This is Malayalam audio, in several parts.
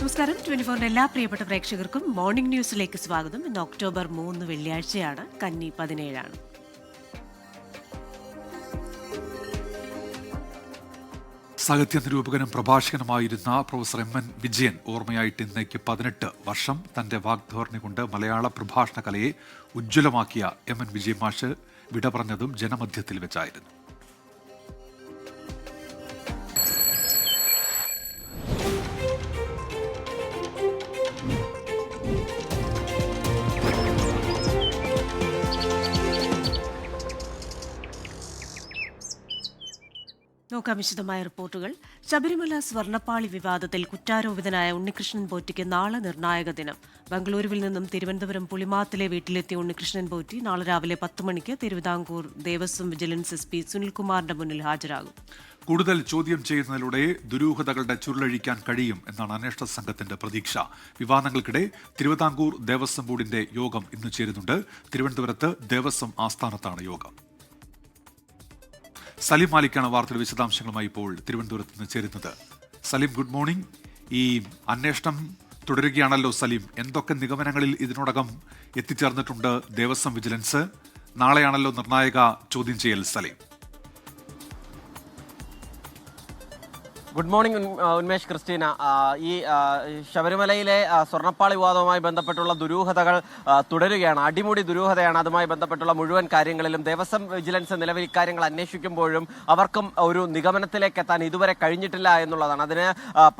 നമസ്കാരം. 24 എല്ലാ പ്രിയപ്പെട്ട പ്രേക്ഷകർക്കും മോർണിംഗ് ന്യൂസിലേക്ക് സ്വാഗതം. ഇന്ന് ഒക്ടോബർ 3 വെള്ളിയാഴ്ചയാണ്. കന്നി 17 സാഹിത്യ നിരൂപകനും പ്രഭാഷകനുമായിരുന്ന പ്രൊഫസർ എം എൻ വിജയൻ ഓർമ്മയായിട്ട് ഇന്നേക്ക് 18 വർഷം. തന്റെ വാഗ്ധോരണി കൊണ്ട് മലയാള പ്രഭാഷണ കലയെ ഉജ്ജ്വലമാക്കിയ എം എൻ വിജയൻ മാഷ് വിട പറഞ്ഞതും ജനമധ്യത്തിൽ വെച്ചായിരുന്നു. നോക്കാം വിശദമായ റിപ്പോർട്ടുകൾ. ശബരിമല സ്വർണ്ണപ്പാളി വിവാദത്തിൽ കുറ്റാരോപിതനായ ഉണ്ണികൃഷ്ണൻ പോറ്റിക്ക് നാളെ നിർണായക ദിനം. ബംഗളൂരുവിൽ നിന്നും തിരുവനന്തപുരം പുളിമാത്തിലെ വീട്ടിലെത്തിയ ഉണ്ണികൃഷ്ണൻ പോറ്റി നാളെ രാവിലെ 10 മണിക്ക് തിരുവിതാംകൂർ ദേവസ്വം വിജിലൻസ് SP സുനിൽകുമാറിന്റെ മുന്നിൽ ഹാജരാകും. കൂടുതൽ ചോദ്യം ചെയ്യുന്നതിലൂടെ ദുരൂഹതകളുടെ ചുരുളഴിക്കാൻ കഴിയും എന്നാണ് അന്വേഷണ സംഘത്തിന്റെ പ്രതീക്ഷ. വിവാദങ്ങൾക്കിടെ തിരുവിതാംകൂർ ദേവസ്വം ബോർഡിന്റെ യോഗം ഇന്ന് ചേരുന്നുണ്ട്. തിരുവനന്തപുരത്ത് ദേവസ്വം ആസ്ഥാനത്താണ് യോഗം. സലീം മാലിക്കാണ് വാർത്തയുടെ വിശദാംശങ്ങളുമായി ഇപ്പോൾ തിരുവനന്തപുരത്ത് നിന്ന് ചേരുന്നത്. Saleem, good morning. ഈ അന്വേഷണം തുടരുകയാണല്ലോ സലീം. എന്തൊക്കെ നിഗമനങ്ങളിൽ ഇതിനോടകം എത്തിച്ചേർന്നിട്ടുണ്ട് ദേവസ്വം വിജിലൻസ്? നാളെയാണല്ലോ നിർണായക ചോദ്യം ചെയ്യൽ. Saleem, good morning Unmesh, Christina. ഈ ശബരിമലയിലെ സ്വർണ്ണപ്പാളി വിവാദവുമായി ബന്ധപ്പെട്ടുള്ള ദുരൂഹതകൾ തുടരുകയാണ്. അടിമുടി ദുരൂഹതയാണ്. അതുമായി ബന്ധപ്പെട്ടുള്ള മുഴുവൻ കാര്യങ്ങളിലും ദേവസ്വം വിജിലൻസ് നിലവിൽ ഇക്കാര്യങ്ങൾ അന്വേഷിക്കുമ്പോഴും അവർക്കും ഒരു നിഗമനത്തിലേക്ക് എത്താൻ ഇതുവരെ കഴിഞ്ഞിട്ടില്ല എന്നുള്ളതാണ്. അതിന്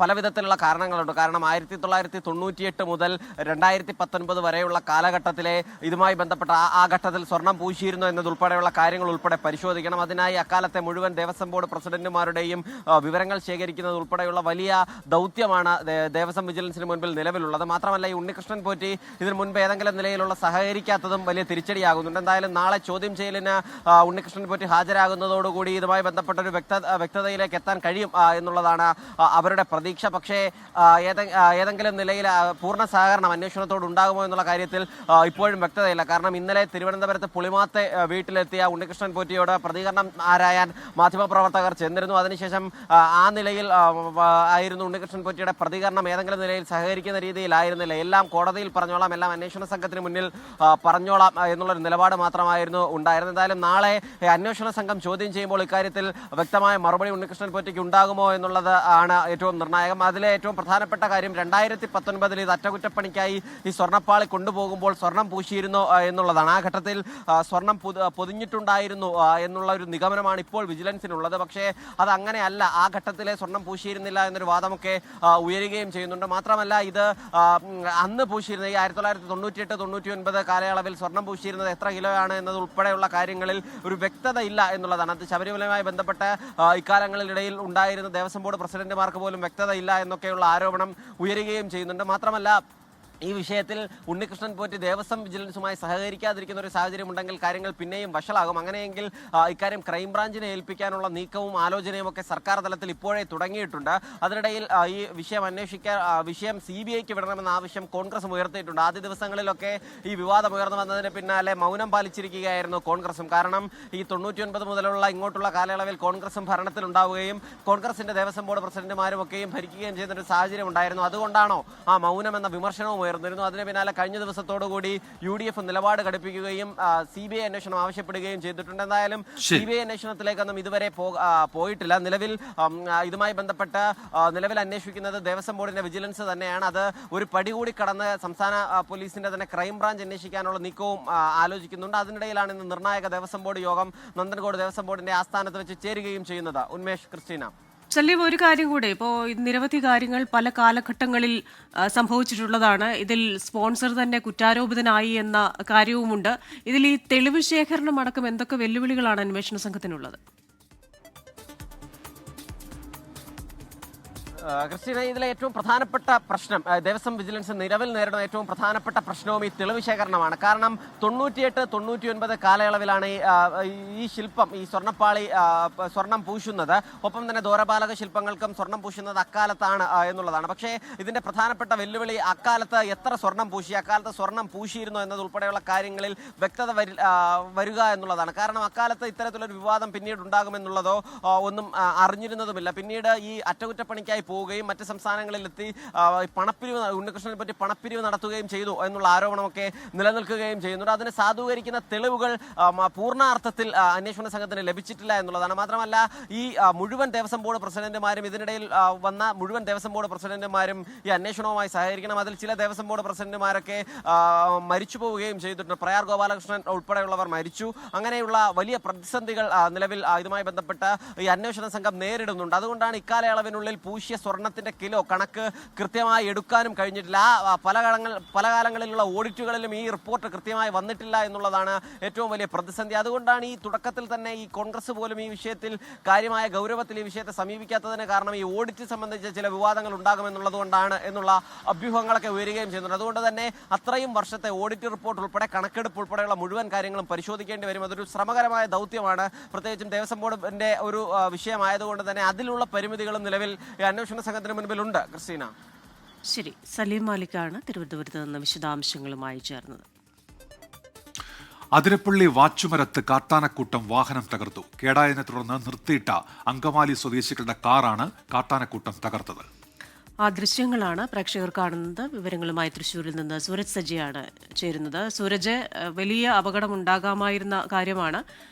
പല വിധത്തിലുള്ള കാരണങ്ങളുണ്ട്. കാരണം 1998 മുതൽ 2019 വരെയുള്ള കാലഘട്ടത്തിലെ ഇതുമായി ബന്ധപ്പെട്ട ആ ഘട്ടത്തിൽ സ്വർണം പൂശിയിരുന്നു എന്നതുൾപ്പെടെയുള്ള കാര്യങ്ങൾ ഉൾപ്പെടെ പരിശോധിക്കണം. അതിനായി അക്കാലത്തെ മുഴുവൻ ദേവസ്വം ബോർഡ് പ്രസിഡന്റുമാരുടെയും വിവരങ്ങൾ ഉൾപ്പെടെയുള്ള വലിയ ദൗത്യമാണ് ദേവസ്വം വിജിലൻസിന് മുൻപിൽ നിലവിലുള്ളത്. മാത്രമല്ല, ഈ ഉണ്ണികൃഷ്ണൻ പോറ്റി ഇതിനു മുൻപ് ഏതെങ്കിലും നിലയിലുള്ള സഹകരിക്കാത്തതും വലിയ തിരിച്ചടിയാകുന്നുണ്ട്. എന്തായാലും നാളെ ചോദ്യം ചെയ്യലിന് ഉണ്ണികൃഷ്ണൻ പോറ്റി ഹാജരാകുന്നതോടുകൂടി ഇതുമായി ബന്ധപ്പെട്ട ഒരു വ്യക്തതയിലേക്ക് എത്താൻ കഴിയും എന്നുള്ളതാണ് അവരുടെ പ്രതീക്ഷ. പക്ഷേ ഏതെങ്കിലും നിലയിൽ പൂർണ്ണ സഹകരണം അന്വേഷണത്തോട് ഉണ്ടാകുമോ എന്നുള്ള കാര്യത്തിൽ ഇപ്പോഴും വ്യക്തതയില്ല. കാരണം ഇന്നലെ തിരുവനന്തപുരത്ത് പുളിമാത്തെ വീട്ടിലെത്തിയ ഉണ്ണികൃഷ്ണൻ പോറ്റിയോട് പ്രതികരണം ആരായാൻ മാധ്യമപ്രവർത്തകർ ചെന്നിരുന്നു. അതിനുശേഷം ആ നിലയിൽ ആയിരുന്നു ഉണ്ണികൃഷ്ണൻ പോറ്റിയുടെ പ്രതികരണം. ഏതെങ്കിലും നിലയിൽ സഹകരിക്കുന്ന രീതിയിലായിരുന്നില്ല. എല്ലാം കോടതിയിൽ പറഞ്ഞോളാം, എല്ലാം അന്വേഷണ സംഘത്തിന് മുന്നിൽ പറഞ്ഞോളാം എന്നുള്ളൊരു നിലപാട് മാത്രമായിരുന്നു ഉണ്ടായിരുന്നത്. എന്തായാലും നാളെ അന്വേഷണ സംഘം ചോദ്യം ചെയ്യുമ്പോൾ ഇക്കാര്യത്തിൽ വ്യക്തമായ മറുപടി ഉണ്ണികൃഷ്ണൻ പോറ്റിക്ക് ഉണ്ടാകുമോ എന്നുള്ളത് ആണ് ഏറ്റവും നിർണായകം. അതിലെ ഏറ്റവും പ്രധാനപ്പെട്ട കാര്യം 2019 ഇത് അറ്റകുറ്റപ്പണിക്കായി ഈ സ്വർണ്ണപ്പാളി കൊണ്ടുപോകുമ്പോൾ സ്വർണം പൂശിയിരുന്നു എന്നുള്ളതാണ്. ആ ഘട്ടത്തിൽ സ്വർണം പൊതിഞ്ഞിട്ടുണ്ടായിരുന്നു എന്നുള്ള ഒരു നിഗമനമാണ് ഇപ്പോൾ വിജിലൻസിനുള്ളത്. പക്ഷേ അത് അങ്ങനെയല്ല. ആ ഘട്ടത്തിലെ സ്വർണം പൂശിയിരുന്നില്ല എന്നൊരു വാദമൊക്കെ ഉയരുകയും ചെയ്യുന്നുണ്ട്. മാത്രമല്ല, ഇത് അന്ന് പൂശിയിരുന്ന ഈ 1998-99 കാലയളവിൽ സ്വർണം പൂശിയിരുന്നത് എത്ര കിലോയാണ് എന്നത് ഉൾപ്പെടെയുള്ള കാര്യങ്ങളിൽ ഒരു വ്യക്തത ഇല്ല എന്നുള്ളതാണ്. അത് ശബരിമലയുമായി ബന്ധപ്പെട്ട് ഇക്കാലങ്ങളിലിടയിൽ ഉണ്ടായിരുന്ന ദേവസ്വം ബോർഡ് പ്രസിഡന്റുമാർക്ക് പോലും വ്യക്തത ഇല്ല എന്നൊക്കെയുള്ള ആരോപണം ഉയരുകയും ചെയ്യുന്നുണ്ട്. മാത്രമല്ല, ഈ വിഷയത്തിൽ ഉണ്ണികൃഷ്ണൻ പോറ്റി ദേവസ്വം വിജിലൻസുമായി സഹകരിക്കാതിരിക്കുന്ന ഒരു സാഹചര്യം ഉണ്ടെങ്കിൽ കാര്യങ്ങൾ പിന്നെയും വഷളാകും. അങ്ങനെയെങ്കിൽ ഇക്കാര്യം ക്രൈംബ്രാഞ്ചിനെ ഏൽപ്പിക്കാനുള്ള നീക്കവും ആലോചനയും ഒക്കെ സർക്കാർ തലത്തിൽ ഇപ്പോഴേ തുടങ്ങിയിട്ടുണ്ട്. അതിനിടയിൽ ഈ വിഷയം CBIക്ക് വിടണമെന്ന ആവശ്യം കോൺഗ്രസും ഉയർത്തിയിട്ടുണ്ട്. ആദ്യ ദിവസങ്ങളിലൊക്കെ ഈ വിവാദം ഉയർന്നു വന്നതിന് പിന്നാലെ മൗനം പാലിച്ചിരിക്കുകയായിരുന്നു കോൺഗ്രസും. കാരണം ഈ 99 മുതലുള്ള ഇങ്ങോട്ടുള്ള കാലയളവിൽ കോൺഗ്രസും ഭരണത്തിലുണ്ടാവുകയും കോൺഗ്രസിന്റെ ദേവസ്വം ബോർഡ് പ്രസിഡന്റുമാരും ഒക്കെയും ഭരിക്കുകയും ചെയ്യുന്ന ഒരു സാഹചര്യം ഉണ്ടായിരുന്നു. അതുകൊണ്ടാണോ ആ മൗനം എന്ന വിമർശനവും ഉയർന്നിരുന്നു. അതിന് പിന്നാലെ കഴിഞ്ഞ ദിവസത്തോടുകൂടി UDF നിലപാട് ഘടിപ്പിക്കുകയും CBI അന്വേഷണം ആവശ്യപ്പെടുകയും ചെയ്തിട്ടുണ്ട്. എന്തായാലും CBI അന്വേഷണത്തിലേക്കൊന്നും ഇതുവരെ പോയിട്ടില്ല. നിലവിൽ ഇതുമായി ബന്ധപ്പെട്ട് നിലവിൽ അന്വേഷിക്കുന്നത് ദേവസ്വം ബോർഡിന്റെ വിജിലൻസ് തന്നെയാണ്. അത് ഒരു പടി കൂടി കടന്ന് സംസ്ഥാന പോലീസിന്റെ തന്നെ ക്രൈംബ്രാഞ്ച് അന്വേഷിക്കാനുള്ള നീക്കവും ആലോചിക്കുന്നുണ്ട്. അതിനിടയിലാണ് ഇന്ന് നിർണായക ദേവസ്വം ബോർഡ് യോഗം നന്ദൻകോട് ദേവസ്വം ബോർഡിന്റെ ആസ്ഥാനത്ത് വെച്ച് ചേരുകയും ചെയ്യുന്നത്. ഉന്മേഷ്, ക്രിസ്റ്റീന. സലീം, ഒരു കാര്യം കൂടെ, ഇപ്പോൾ നിരവധി കാര്യങ്ങൾ പല കാലഘട്ടങ്ങളിൽ സംഭവിച്ചിട്ടുള്ളതാണ്. ഇതിൽ സ്പോൺസർ തന്നെ കുറ്റാരോപിതനായി എന്ന കാര്യവുമുണ്ട്. ഇതിൽ ഈ തെളിവ് ശേഖരണം അടക്കം എന്തൊക്കെ വെല്ലുവിളികളാണ് അന്വേഷണ സംഘത്തിനുള്ളത്? ക്രിസ്റ്റീന, ഇതിലെ ഏറ്റവും പ്രധാനപ്പെട്ട പ്രശ്നം ദേവസ്വം വിജിലൻസ് നിലവിൽ നേരിടുന്ന ഏറ്റവും പ്രധാനപ്പെട്ട പ്രശ്നവും ഈ തെളിവ് ശേഖരണമാണ്. കാരണം 98-99 കാലയളവിലാണ് ഈ ശില്പം, ഈ സ്വർണ്ണപ്പാളി സ്വർണം പൂശുന്നത്. ഒപ്പം തന്നെ ദ്വാരപാലക ശില്പങ്ങൾക്കും സ്വർണം പൂശുന്നത് അക്കാലത്താണ് എന്നുള്ളതാണ്. പക്ഷേ ഇതിന്റെ പ്രധാനപ്പെട്ട വെല്ലുവിളി അക്കാലത്ത് എത്ര സ്വർണം പൂശി, അക്കാലത്ത് സ്വർണം പൂശിയിരുന്നു എന്നതുൾപ്പെടെയുള്ള കാര്യങ്ങളിൽ വ്യക്തത വരിക എന്നുള്ളതാണ്. കാരണം അക്കാലത്ത് ഇത്തരത്തിലൊരു വിവാദം പിന്നീട് ഉണ്ടാകുമെന്നുള്ളതോ ഒന്നും അറിഞ്ഞിരുന്നതുമില്ല. പിന്നീട് ഈ അറ്റകുറ്റപ്പണിക്കായി പോവുകയും മറ്റ് സംസ്ഥാനങ്ങളിലെത്തി പണപ്പിരിവ് ഉണ്ണികൃഷ്ണനെ പറ്റി പണപ്പിരിവ് നടത്തുകയും ചെയ്തു എന്നുള്ള ആരോപണമൊക്കെ നിലനിൽക്കുകയും ചെയ്യുന്നുണ്ട്. അതിനെ സാധൂകരിക്കുന്ന തെളിവുകൾ പൂർണ്ണാർത്ഥത്തിൽ അന്വേഷണ സംഘത്തിന് ലഭിച്ചിട്ടില്ല എന്നുള്ളതാണ്. മാത്രമല്ല ഈ മുഴുവൻ ദേവസ്വം ബോർഡ് പ്രസിഡന്റുമാരും ഇതിനിടയിൽ വന്ന മുഴുവൻ ദേവസ്വം ബോർഡ് പ്രസിഡന്റുമാരും ഈ അന്വേഷണവുമായി സഹകരിക്കണം. അതിൽ ചില ദേവസ്വം ബോർഡ് പ്രസിഡന്റുമാരൊക്കെ മരിച്ചു പോവുകയും ചെയ്തിട്ടുണ്ട്. പ്രയാർ ഗോപാലകൃഷ്ണൻ ഉൾപ്പെടെയുള്ളവർ മരിച്ചു. അങ്ങനെയുള്ള വലിയ പ്രതിസന്ധികൾ നിലവിൽ ഇതുമായി ബന്ധപ്പെട്ട ഈ അന്വേഷണ സംഘം നേരിടുന്നുണ്ട്. അതുകൊണ്ടാണ് ഇക്കാലയളവിനുള്ളിൽ പൂശിയ സ്വർണത്തിന്റെ കിലോ കണക്ക് കൃത്യമായി എടുക്കാനും കഴിഞ്ഞിട്ടില്ല. പല കാലങ്ങളിലുള്ള ഓഡിറ്റുകളിലും ഈ റിപ്പോർട്ട് കൃത്യമായി വന്നിട്ടില്ല എന്നുള്ളതാണ് ഏറ്റവും വലിയ പ്രതിസന്ധി. അതുകൊണ്ടാണ് ഈ തുടക്കത്തിൽ തന്നെ ഈ കോൺഗ്രസ് പോലും ഈ വിഷയത്തിൽ കാര്യമായ ഗൗരവത്തിൽ ഈ വിഷയത്തെ സമീപിക്കാത്തതിന് കാരണം ഈ ഓഡിറ്റ് സംബന്ധിച്ച ചില വിവാദങ്ങൾ ഉണ്ടാകുമെന്നുള്ളതുകൊണ്ടാണ് എന്നുള്ള അഭ്യൂഹങ്ങളൊക്കെ ഉയരുകയും ചെയ്യുന്നുണ്ട്. അതുകൊണ്ട് തന്നെ അത്രയും വർഷത്തെ ഓഡിറ്റ് റിപ്പോർട്ട് ഉൾപ്പെടെ കണക്കെടുപ്പ് ഉൾപ്പെടെയുള്ള മുഴുവൻ കാര്യങ്ങളും പരിശോധിക്കേണ്ടി വരും. അതൊരു ശ്രമകരമായ ദൗത്യമാണ്. പ്രത്യേകിച്ചും ദേവസ്വം ബോർഡിന്റെ ഒരു വിഷയമായതുകൊണ്ട് തന്നെ അതിലുള്ള പരിമിതികളും നിലവിൽ അന്വേഷണ സംഘത്തിന് മുൻപിലുണ്ട്. ക്രിസ്റ്റീന, ശരി. സലീം മാലിക്കാണ് തിരുവനന്തപുരത്ത് നിന്ന് വിശദാംശങ്ങളുമായി ചേർന്നത്. അതിരപ്പള്ളി വാച്ചുമരത്ത് കാട്ടാനക്കൂട്ടം വാഹനം തകർത്തു. കേടായതിനെ തുടർന്ന് നിർത്തിയിട്ട അങ്കമാലി സ്വദേശികളുടെ കാറാണ് കാട്ടാനക്കൂട്ടം തകർത്തത്. ആ ദൃശ്യങ്ങളാണ് പ്രേക്ഷകർ കാണുന്നത്. വിവരങ്ങളുമായി തൃശ്ശൂരിൽ നിന്ന് സൂരജ് സജ്ജയാണ് ചേരുന്നത്. സൂരജ്, വലിയ അപകടം ഉണ്ടാകാമായിരുന്ന കാര്യമാണ്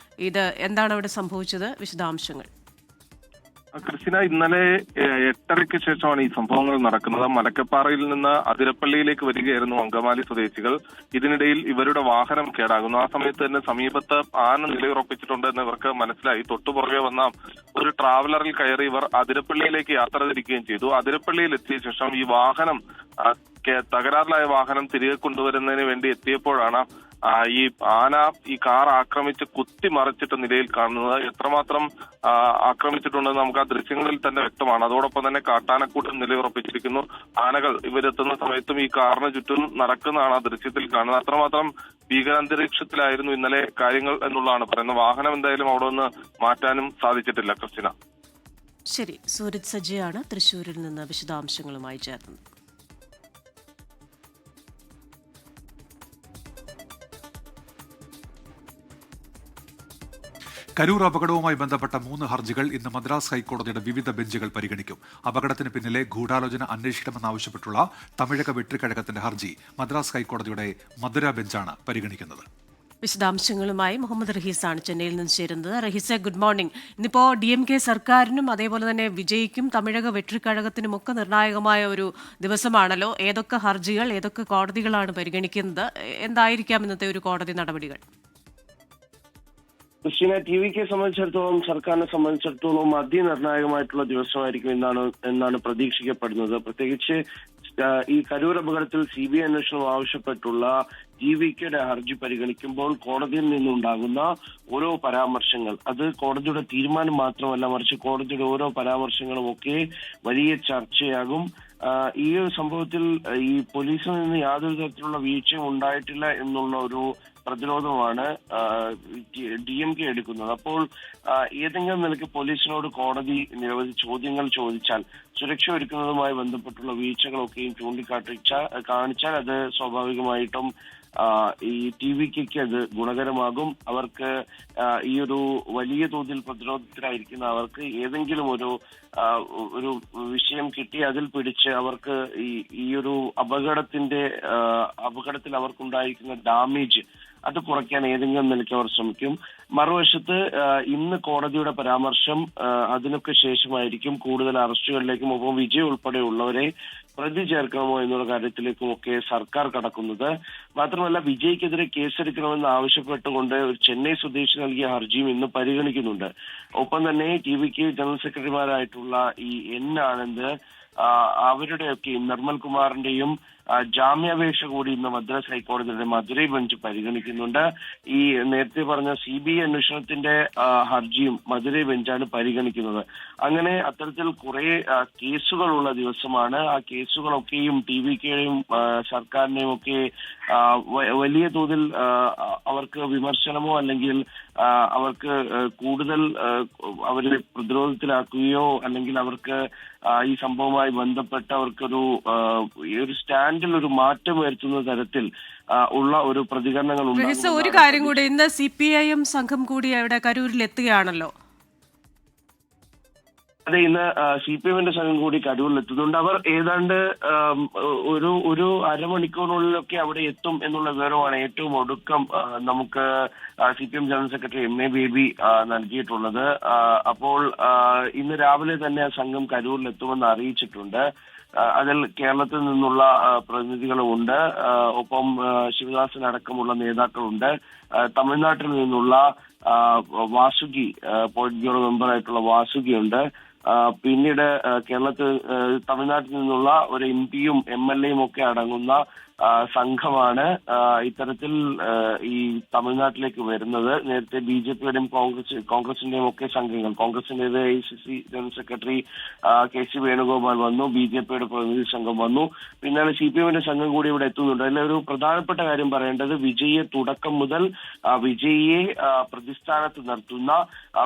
ഇത്. എന്താണ് അവിടെ സംഭവിച്ചത്? വിശദാംശങ്ങൾ. ക്രിസ്റ്റിന, ഇന്നലെ 8:30-ക്ക് ശേഷമാണ് ഈ സംഭവങ്ങൾ നടക്കുന്നത്. മലക്കപ്പാറയിൽ നിന്ന് അതിരപ്പള്ളിയിലേക്ക് വരികയായിരുന്നു അങ്കമാലി സ്വദേശികൾ. ഇതിനിടയിൽ ഇവരുടെ വാഹനം കേടാകുന്നു. ആ സമയത്ത് തന്നെ സമീപത്ത് ആന നിലയുറപ്പിച്ചിട്ടുണ്ട് എന്ന് ഇവർക്ക് മനസ്സിലായി. തൊട്ടുപുറകെ വന്ന ഒരു ട്രാവലറിൽ കയറി ഇവർ അതിരപ്പള്ളിയിലേക്ക് യാത്ര തിരിക്കുകയും ചെയ്തു. അതിരപ്പള്ളിയിൽ എത്തിയ ശേഷം ഈ വാഹനം തകരാറിലായ വാഹനം തിരികെ കൊണ്ടുവരുന്നതിന് വേണ്ടി എത്തിയപ്പോഴാണ് ഈ ആന ഈ കാർ ആക്രമിച്ച് കുത്തിമറിച്ചിട്ട നിലയിൽ കാണുന്നത്. എത്രമാത്രം ആക്രമിച്ചിട്ടുണ്ടെന്ന് നമുക്ക് ആ ദൃശ്യങ്ങളിൽ തന്നെ വ്യക്തമാണ്. അതോടൊപ്പം തന്നെ കാട്ടാനക്കൂട്ടം നിലയുറപ്പിച്ചിരിക്കുന്നു. ആനകൾ ഇവരെത്തുന്ന സമയത്തും ഈ കാറിന് ചുറ്റും നടക്കുന്നതാണ് ആ ദൃശ്യത്തിൽ കാണുന്നത്. അത്രമാത്രം ഭീകരാന്തരീക്ഷത്തിലായിരുന്നു ഇന്നലെ കാര്യങ്ങൾ എന്നുള്ളതാണ് പറയുന്നത്. വാഹനം എന്തായാലും അവിടെ നിന്ന് മാറ്റാനും സാധിച്ചിട്ടില്ല. ക്രിസ്റ്റിന, ശരി. സൂരജ് സജ്ജയാണ് തൃശ്ശൂരിൽ നിന്ന് വിശദാംശങ്ങളുമായി ചേർന്നത്. കരൂർ അപകടവുമായി ബന്ധപ്പെട്ട 3 ഹർജികൾ ഇന്ന് മദ്രാസ് ഹൈക്കോടതിയുടെ വിവിധ ബെഞ്ചുകൾ പരിഗണിക്കും. അപകടത്തിന് പിന്നിലെ ഗൂഢാലോചന അന്വേഷിക്കണമെന്നാവശ്യപ്പെട്ടുള്ള തമിഴക വെട്രിക്കഴകത്തിന്റെ ഹർജി മദ്രാസ് ഹൈക്കോടതിയുടെ മധുര ബെഞ്ചാണ് പരിഗണിക്കുന്നത്. വിശദാംശങ്ങളുമായി മുഹമ്മദ് റഹീസാണ് ചെന്നൈയിൽ നിന്ന് ചേരുന്നത്. റഹീസെ, ഗുഡ് മോർണിംഗ്. ഇന്നിപ്പോൾ DMK സർക്കാരിനും അതേപോലെ തന്നെ വിജയിക്കും തമിഴക വെട്രിക്കഴകത്തിനും ഒക്കെ നിർണായകമായ ഒരു ദിവസമാണല്ലോ. ഏതൊക്കെ ഹർജികൾ, ഏതൊക്കെ കോടതികളാണ് പരിഗണിക്കുന്നത്? എന്തായിരിക്കാം ഇന്നത്തെ ഒരു കോടതി നടപടികൾ? ക്രിസ്റ്റീന, TVK സംബന്ധിച്ചിടത്തോളം, സർക്കാരിനെ സംബന്ധിച്ചിടത്തോളം അതിനിർണായകമായിട്ടുള്ള ദിവസമായിരിക്കും എന്നാണ് പ്രതീക്ഷിക്കപ്പെടുന്നത്. പ്രത്യേകിച്ച് ഈ കരൂർ അപകടത്തിൽ CBI അന്വേഷണം ആവശ്യപ്പെട്ടുള്ള TVKയുടെ ഹർജി പരിഗണിക്കുമ്പോൾ കോടതിയിൽ നിന്നുണ്ടാകുന്ന ഓരോ പരാമർശങ്ങൾ, അത് കോടതിയുടെ തീരുമാനം മാത്രമല്ല, മറിച്ച് കോടതിയുടെ ഓരോ പരാമർശങ്ങളും ഒക്കെ വലിയ ചർച്ചയാകും. ഈ ഒരു സംഭവത്തിൽ ഈ പോലീസിൽ നിന്ന് യാതൊരു തരത്തിലുള്ള വീഴ്ചയും ഉണ്ടായിട്ടില്ല എന്നുള്ള ഒരു പ്രതിരോധമാണ് DMK എടുക്കുന്നത്. അപ്പോൾ ഏതെങ്കിലും നിലയ്ക്ക് പോലീസിനോട് കോടതി നിരവധി ചോദ്യങ്ങൾ ചോദിച്ചാൽ, സുരക്ഷ ഒരുക്കുന്നതുമായി ബന്ധപ്പെട്ടുള്ള വീഴ്ചകളൊക്കെയും കാണിച്ചാൽ അത് സ്വാഭാവികമായിട്ടും ഈ TVKയ്ക്ക് അത് ഗുണകരമാകും. അവർക്ക് ഈ ഒരു വലിയ തോതിൽ പ്രതിരോധത്തിലായിരിക്കുന്ന അവർക്ക് ഏതെങ്കിലും ഒരു വിഷയം കിട്ടി അതിൽ പിടിച്ച് അവർക്ക് ഈ ഒരു അപകടത്തിൽ അവർക്കുണ്ടായിരിക്കുന്ന ഡാമേജ് അത് കുറയ്ക്കാൻ ഏതെങ്കിലും നിലയ്ക്ക് അവർ ശ്രമിക്കും. മറുവശത്ത് ഇന്ന് കോടതിയുടെ പരാമർശം അതിനൊക്കെ ശേഷമായിരിക്കും കൂടുതൽ അറസ്റ്റുകളിലേക്കും ഒപ്പം വിജയ് ഉൾപ്പെടെയുള്ളവരെ പ്രതി ചേർക്കണമോ എന്നുള്ള കാര്യത്തിലേക്കും ഒക്കെ സർക്കാർ കടക്കുന്നത്. മാത്രമല്ല, വിജയ്ക്കെതിരെ കേസെടുക്കണമെന്ന് ആവശ്യപ്പെട്ടുകൊണ്ട് ഒരു ചെന്നൈ സ്വദേശി നൽകിയ ഹർജിയും ഇന്ന് പരിഗണിക്കുന്നുണ്ട്. ഒപ്പം തന്നെ TVK ജനറൽ സെക്രട്ടറിമാരായിട്ടുള്ള ഈ N ആനന്ദ്, അവരുടെയൊക്കെയും നിർമ്മൽ കുമാറിന്റെയും ജാമ്യാപേക്ഷ കൂടി ഇന്ന് മദ്രാസ് ഹൈക്കോടതിയുടെ മധുരൈ ബെഞ്ച് പരിഗണിക്കുന്നുണ്ട്. ഈ നേരത്തെ പറഞ്ഞ CBI അന്വേഷണത്തിന്റെ ഹർജിയും മധുരൈ ബെഞ്ചാണ് പരിഗണിക്കുന്നത്. അങ്ങനെ അത്തരത്തിൽ കുറെ കേസുകളുള്ള ദിവസമാണ്. ആ കേസുകളൊക്കെയും TVKയുടെയും സർക്കാരിനെയും ഒക്കെ വലിയ തോതിൽ അവർക്ക് വിമർശനമോ അല്ലെങ്കിൽ അവർക്ക് കൂടുതൽ അവരെ പ്രതിരോധത്തിലാക്കുകയോ അല്ലെങ്കിൽ അവർക്ക് ഈ സംഭവവുമായി ബന്ധപ്പെട്ട് അവർക്കൊരു സ്റ്റാൻഡിൽ ഒരു മാറ്റം വരുത്തുന്ന തരത്തിൽ ഉള്ള ഒരു പ്രതികരണങ്ങൾ ഉണ്ടാകും. ഒരു കാര്യം കൂടി, ഇന്ന് CPIM സംഘം കൂടി അവിടെ കരൂരിൽ എത്തുകയാണല്ലോ. അതെ, ഇന്ന് CPM-ന്റെ സംഘം കൂടി കരൂരിലെത്തുന്നുണ്ട്. അവർ ഏതാണ്ട് ഒരു അരമണിക്കൂറിനുള്ളിലൊക്കെ അവിടെ എത്തും എന്നുള്ള വിവരമാണ് ഏറ്റവും ഒടുക്കം നമുക്ക് CPM general secretary MA baby നൽകിയിട്ടുള്ളത്. അപ്പോൾ ഇന്ന് രാവിലെ തന്നെ ആ സംഘം കരൂരിലെത്തുമെന്ന് അറിയിച്ചിട്ടുണ്ട്. അതിൽ കേരളത്തിൽ നിന്നുള്ള പ്രതിനിധികളുമുണ്ട്, ഒപ്പം ശിവദാസനടക്കമുള്ള നേതാക്കളുണ്ട്. തമിഴ്നാട്ടിൽ നിന്നുള്ള വാസുകി, പോളിറ്റ് ബ്യൂറോ മെമ്പറായിട്ടുള്ള വാസുകിയുണ്ട്. പിന്നീട് തമിഴ്നാട്ടിൽ നിന്നുള്ള ഒരു MP-യും MLA-യും ഒക്കെ അടങ്ങുന്ന സംഘമാണ് ഇത്തരത്തിൽ ഈ തമിഴ്നാട്ടിലേക്ക് വരുന്നത്. നേരത്തെ BJP-യുടെയും കോൺഗ്രസിന്റെയും ഒക്കെ സംഘങ്ങൾ, കോൺഗ്രസിന്റേത് AICC general secretary KC Venugopal വന്നു, BJP-യുടെ പ്രതിനിധി സംഘം വന്നു, പിന്നാലെ CPM-ന്റെ സംഘം കൂടി ഇവിടെ എത്തുന്നുണ്ട്. അതിലൊരു പ്രധാനപ്പെട്ട കാര്യം പറയേണ്ടത്, വിജയിയെ തുടക്കം മുതൽ വിജയിയെ പ്രതിസ്ഥാനത്ത് നിർത്തുന്ന,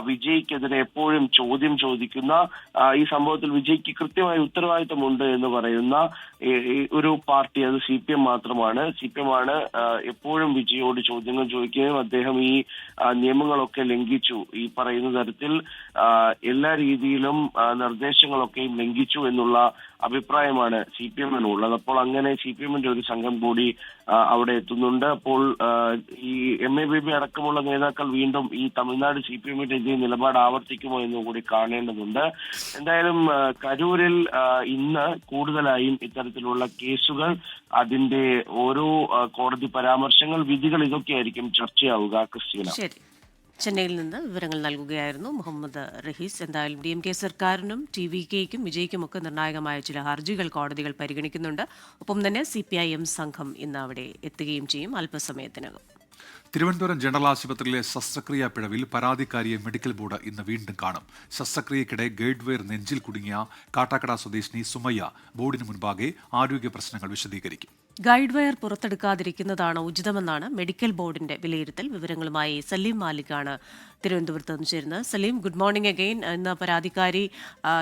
വിജയ്ക്കെതിരെ എപ്പോഴും ചോദ്യം ചോദിക്കുന്ന, ഈ സംഭവത്തിൽ വിജയ്ക്ക് കൃത്യമായ ഉത്തരവാദിത്തമുണ്ട് എന്ന് പറയുന്ന ഒരു പാർട്ടി അത് CPM മാത്രമാണ്. CPM ആണ് എപ്പോഴും വിജയോട് ചോദ്യങ്ങൾ ചോദിക്കുകയും അദ്ദേഹം ഈ നിയമങ്ങളൊക്കെ ലംഘിച്ചു, ഈ പറയുന്ന തരത്തിൽ എല്ലാ രീതിയിലും നിർദ്ദേശങ്ങളൊക്കെയും ലംഘിച്ചു എന്നുള്ള അഭിപ്രായമാണ് CPM-നുള്ളത്. അപ്പോൾ അങ്ങനെ CPM-ന്റെ ഒരു സംഘം കൂടി അവിടെ എത്തുന്നുണ്ട്. അപ്പോൾ ഈ MA ബേബി അടക്കമുള്ള നേതാക്കൾ വീണ്ടും ഈ തമിഴ്നാട് CPM-ന്റെ ഇതേ നിലപാട് ആവർത്തിക്കുമോ എന്ന് കൂടി കാണേണ്ടതുണ്ട്. എന്തായാലും കരൂരിൽ ഇന്ന് കൂടുതലായും ഇത്തരത്തിലുള്ള കേസുകൾ, അതിന്റെ ഓരോ കോടതി പരാമർശങ്ങൾ, വിധികൾ, ഇതൊക്കെയായിരിക്കും ചർച്ചയാവുക. ക്രിസ്റ്റീന. ശരി, ചെന്നൈയിൽ നിന്ന് വിവരങ്ങൾ നൽകുകയായിരുന്നു മുഹമ്മദ് റഹീസ്. എന്തായാലും DMK സർക്കാരിനും TVKയ്ക്കും വിജയ്ക്കും ഒക്കെ നിർണായകമായ ചില ഹർജികൾ കോടതികൾ പരിഗണിക്കുന്നുണ്ട്. ഒപ്പം തന്നെ CPIM സംഘം ഇന്ന് അവിടെ എത്തുകയും ചെയ്യും അല്പസമയത്തിനകം. തിരുവനന്തപുരം ജനറൽ ആശുപത്രിയിലെ ശസ്ത്രക്രിയാ പിഴവിൽ പരാതിക്കാരിയെ മെഡിക്കൽ ബോർഡ് ഇന്ന് വീണ്ടും കാണും. ശസ്ത്രക്രിയയ്ക്കിടെ ഗൈഡ് വയർ നെഞ്ചിൽ കുടുങ്ങിയ കാട്ടാക്കട സ്വദേശിനി സുമയ്യ ബോർഡിന് മുൻപാകെ ആരോഗ്യ പ്രശ്നങ്ങൾ വിശദീകരിക്കും. ഗൈഡ് വയർ പുറത്തെടുക്കാതിരിക്കുന്നതാണ് ഉചിതമെന്നാണ് മെഡിക്കൽ ബോർഡിന്റെ വിലയിരുത്തൽ. വിവരങ്ങളുമായി സലീം മാലിക്കാണ് തിരുവനന്തപുരത്ത് നിന്ന് ചേരുന്നത്. Saleem, good morning again. ഇന്ന് പരാതിക്കാരി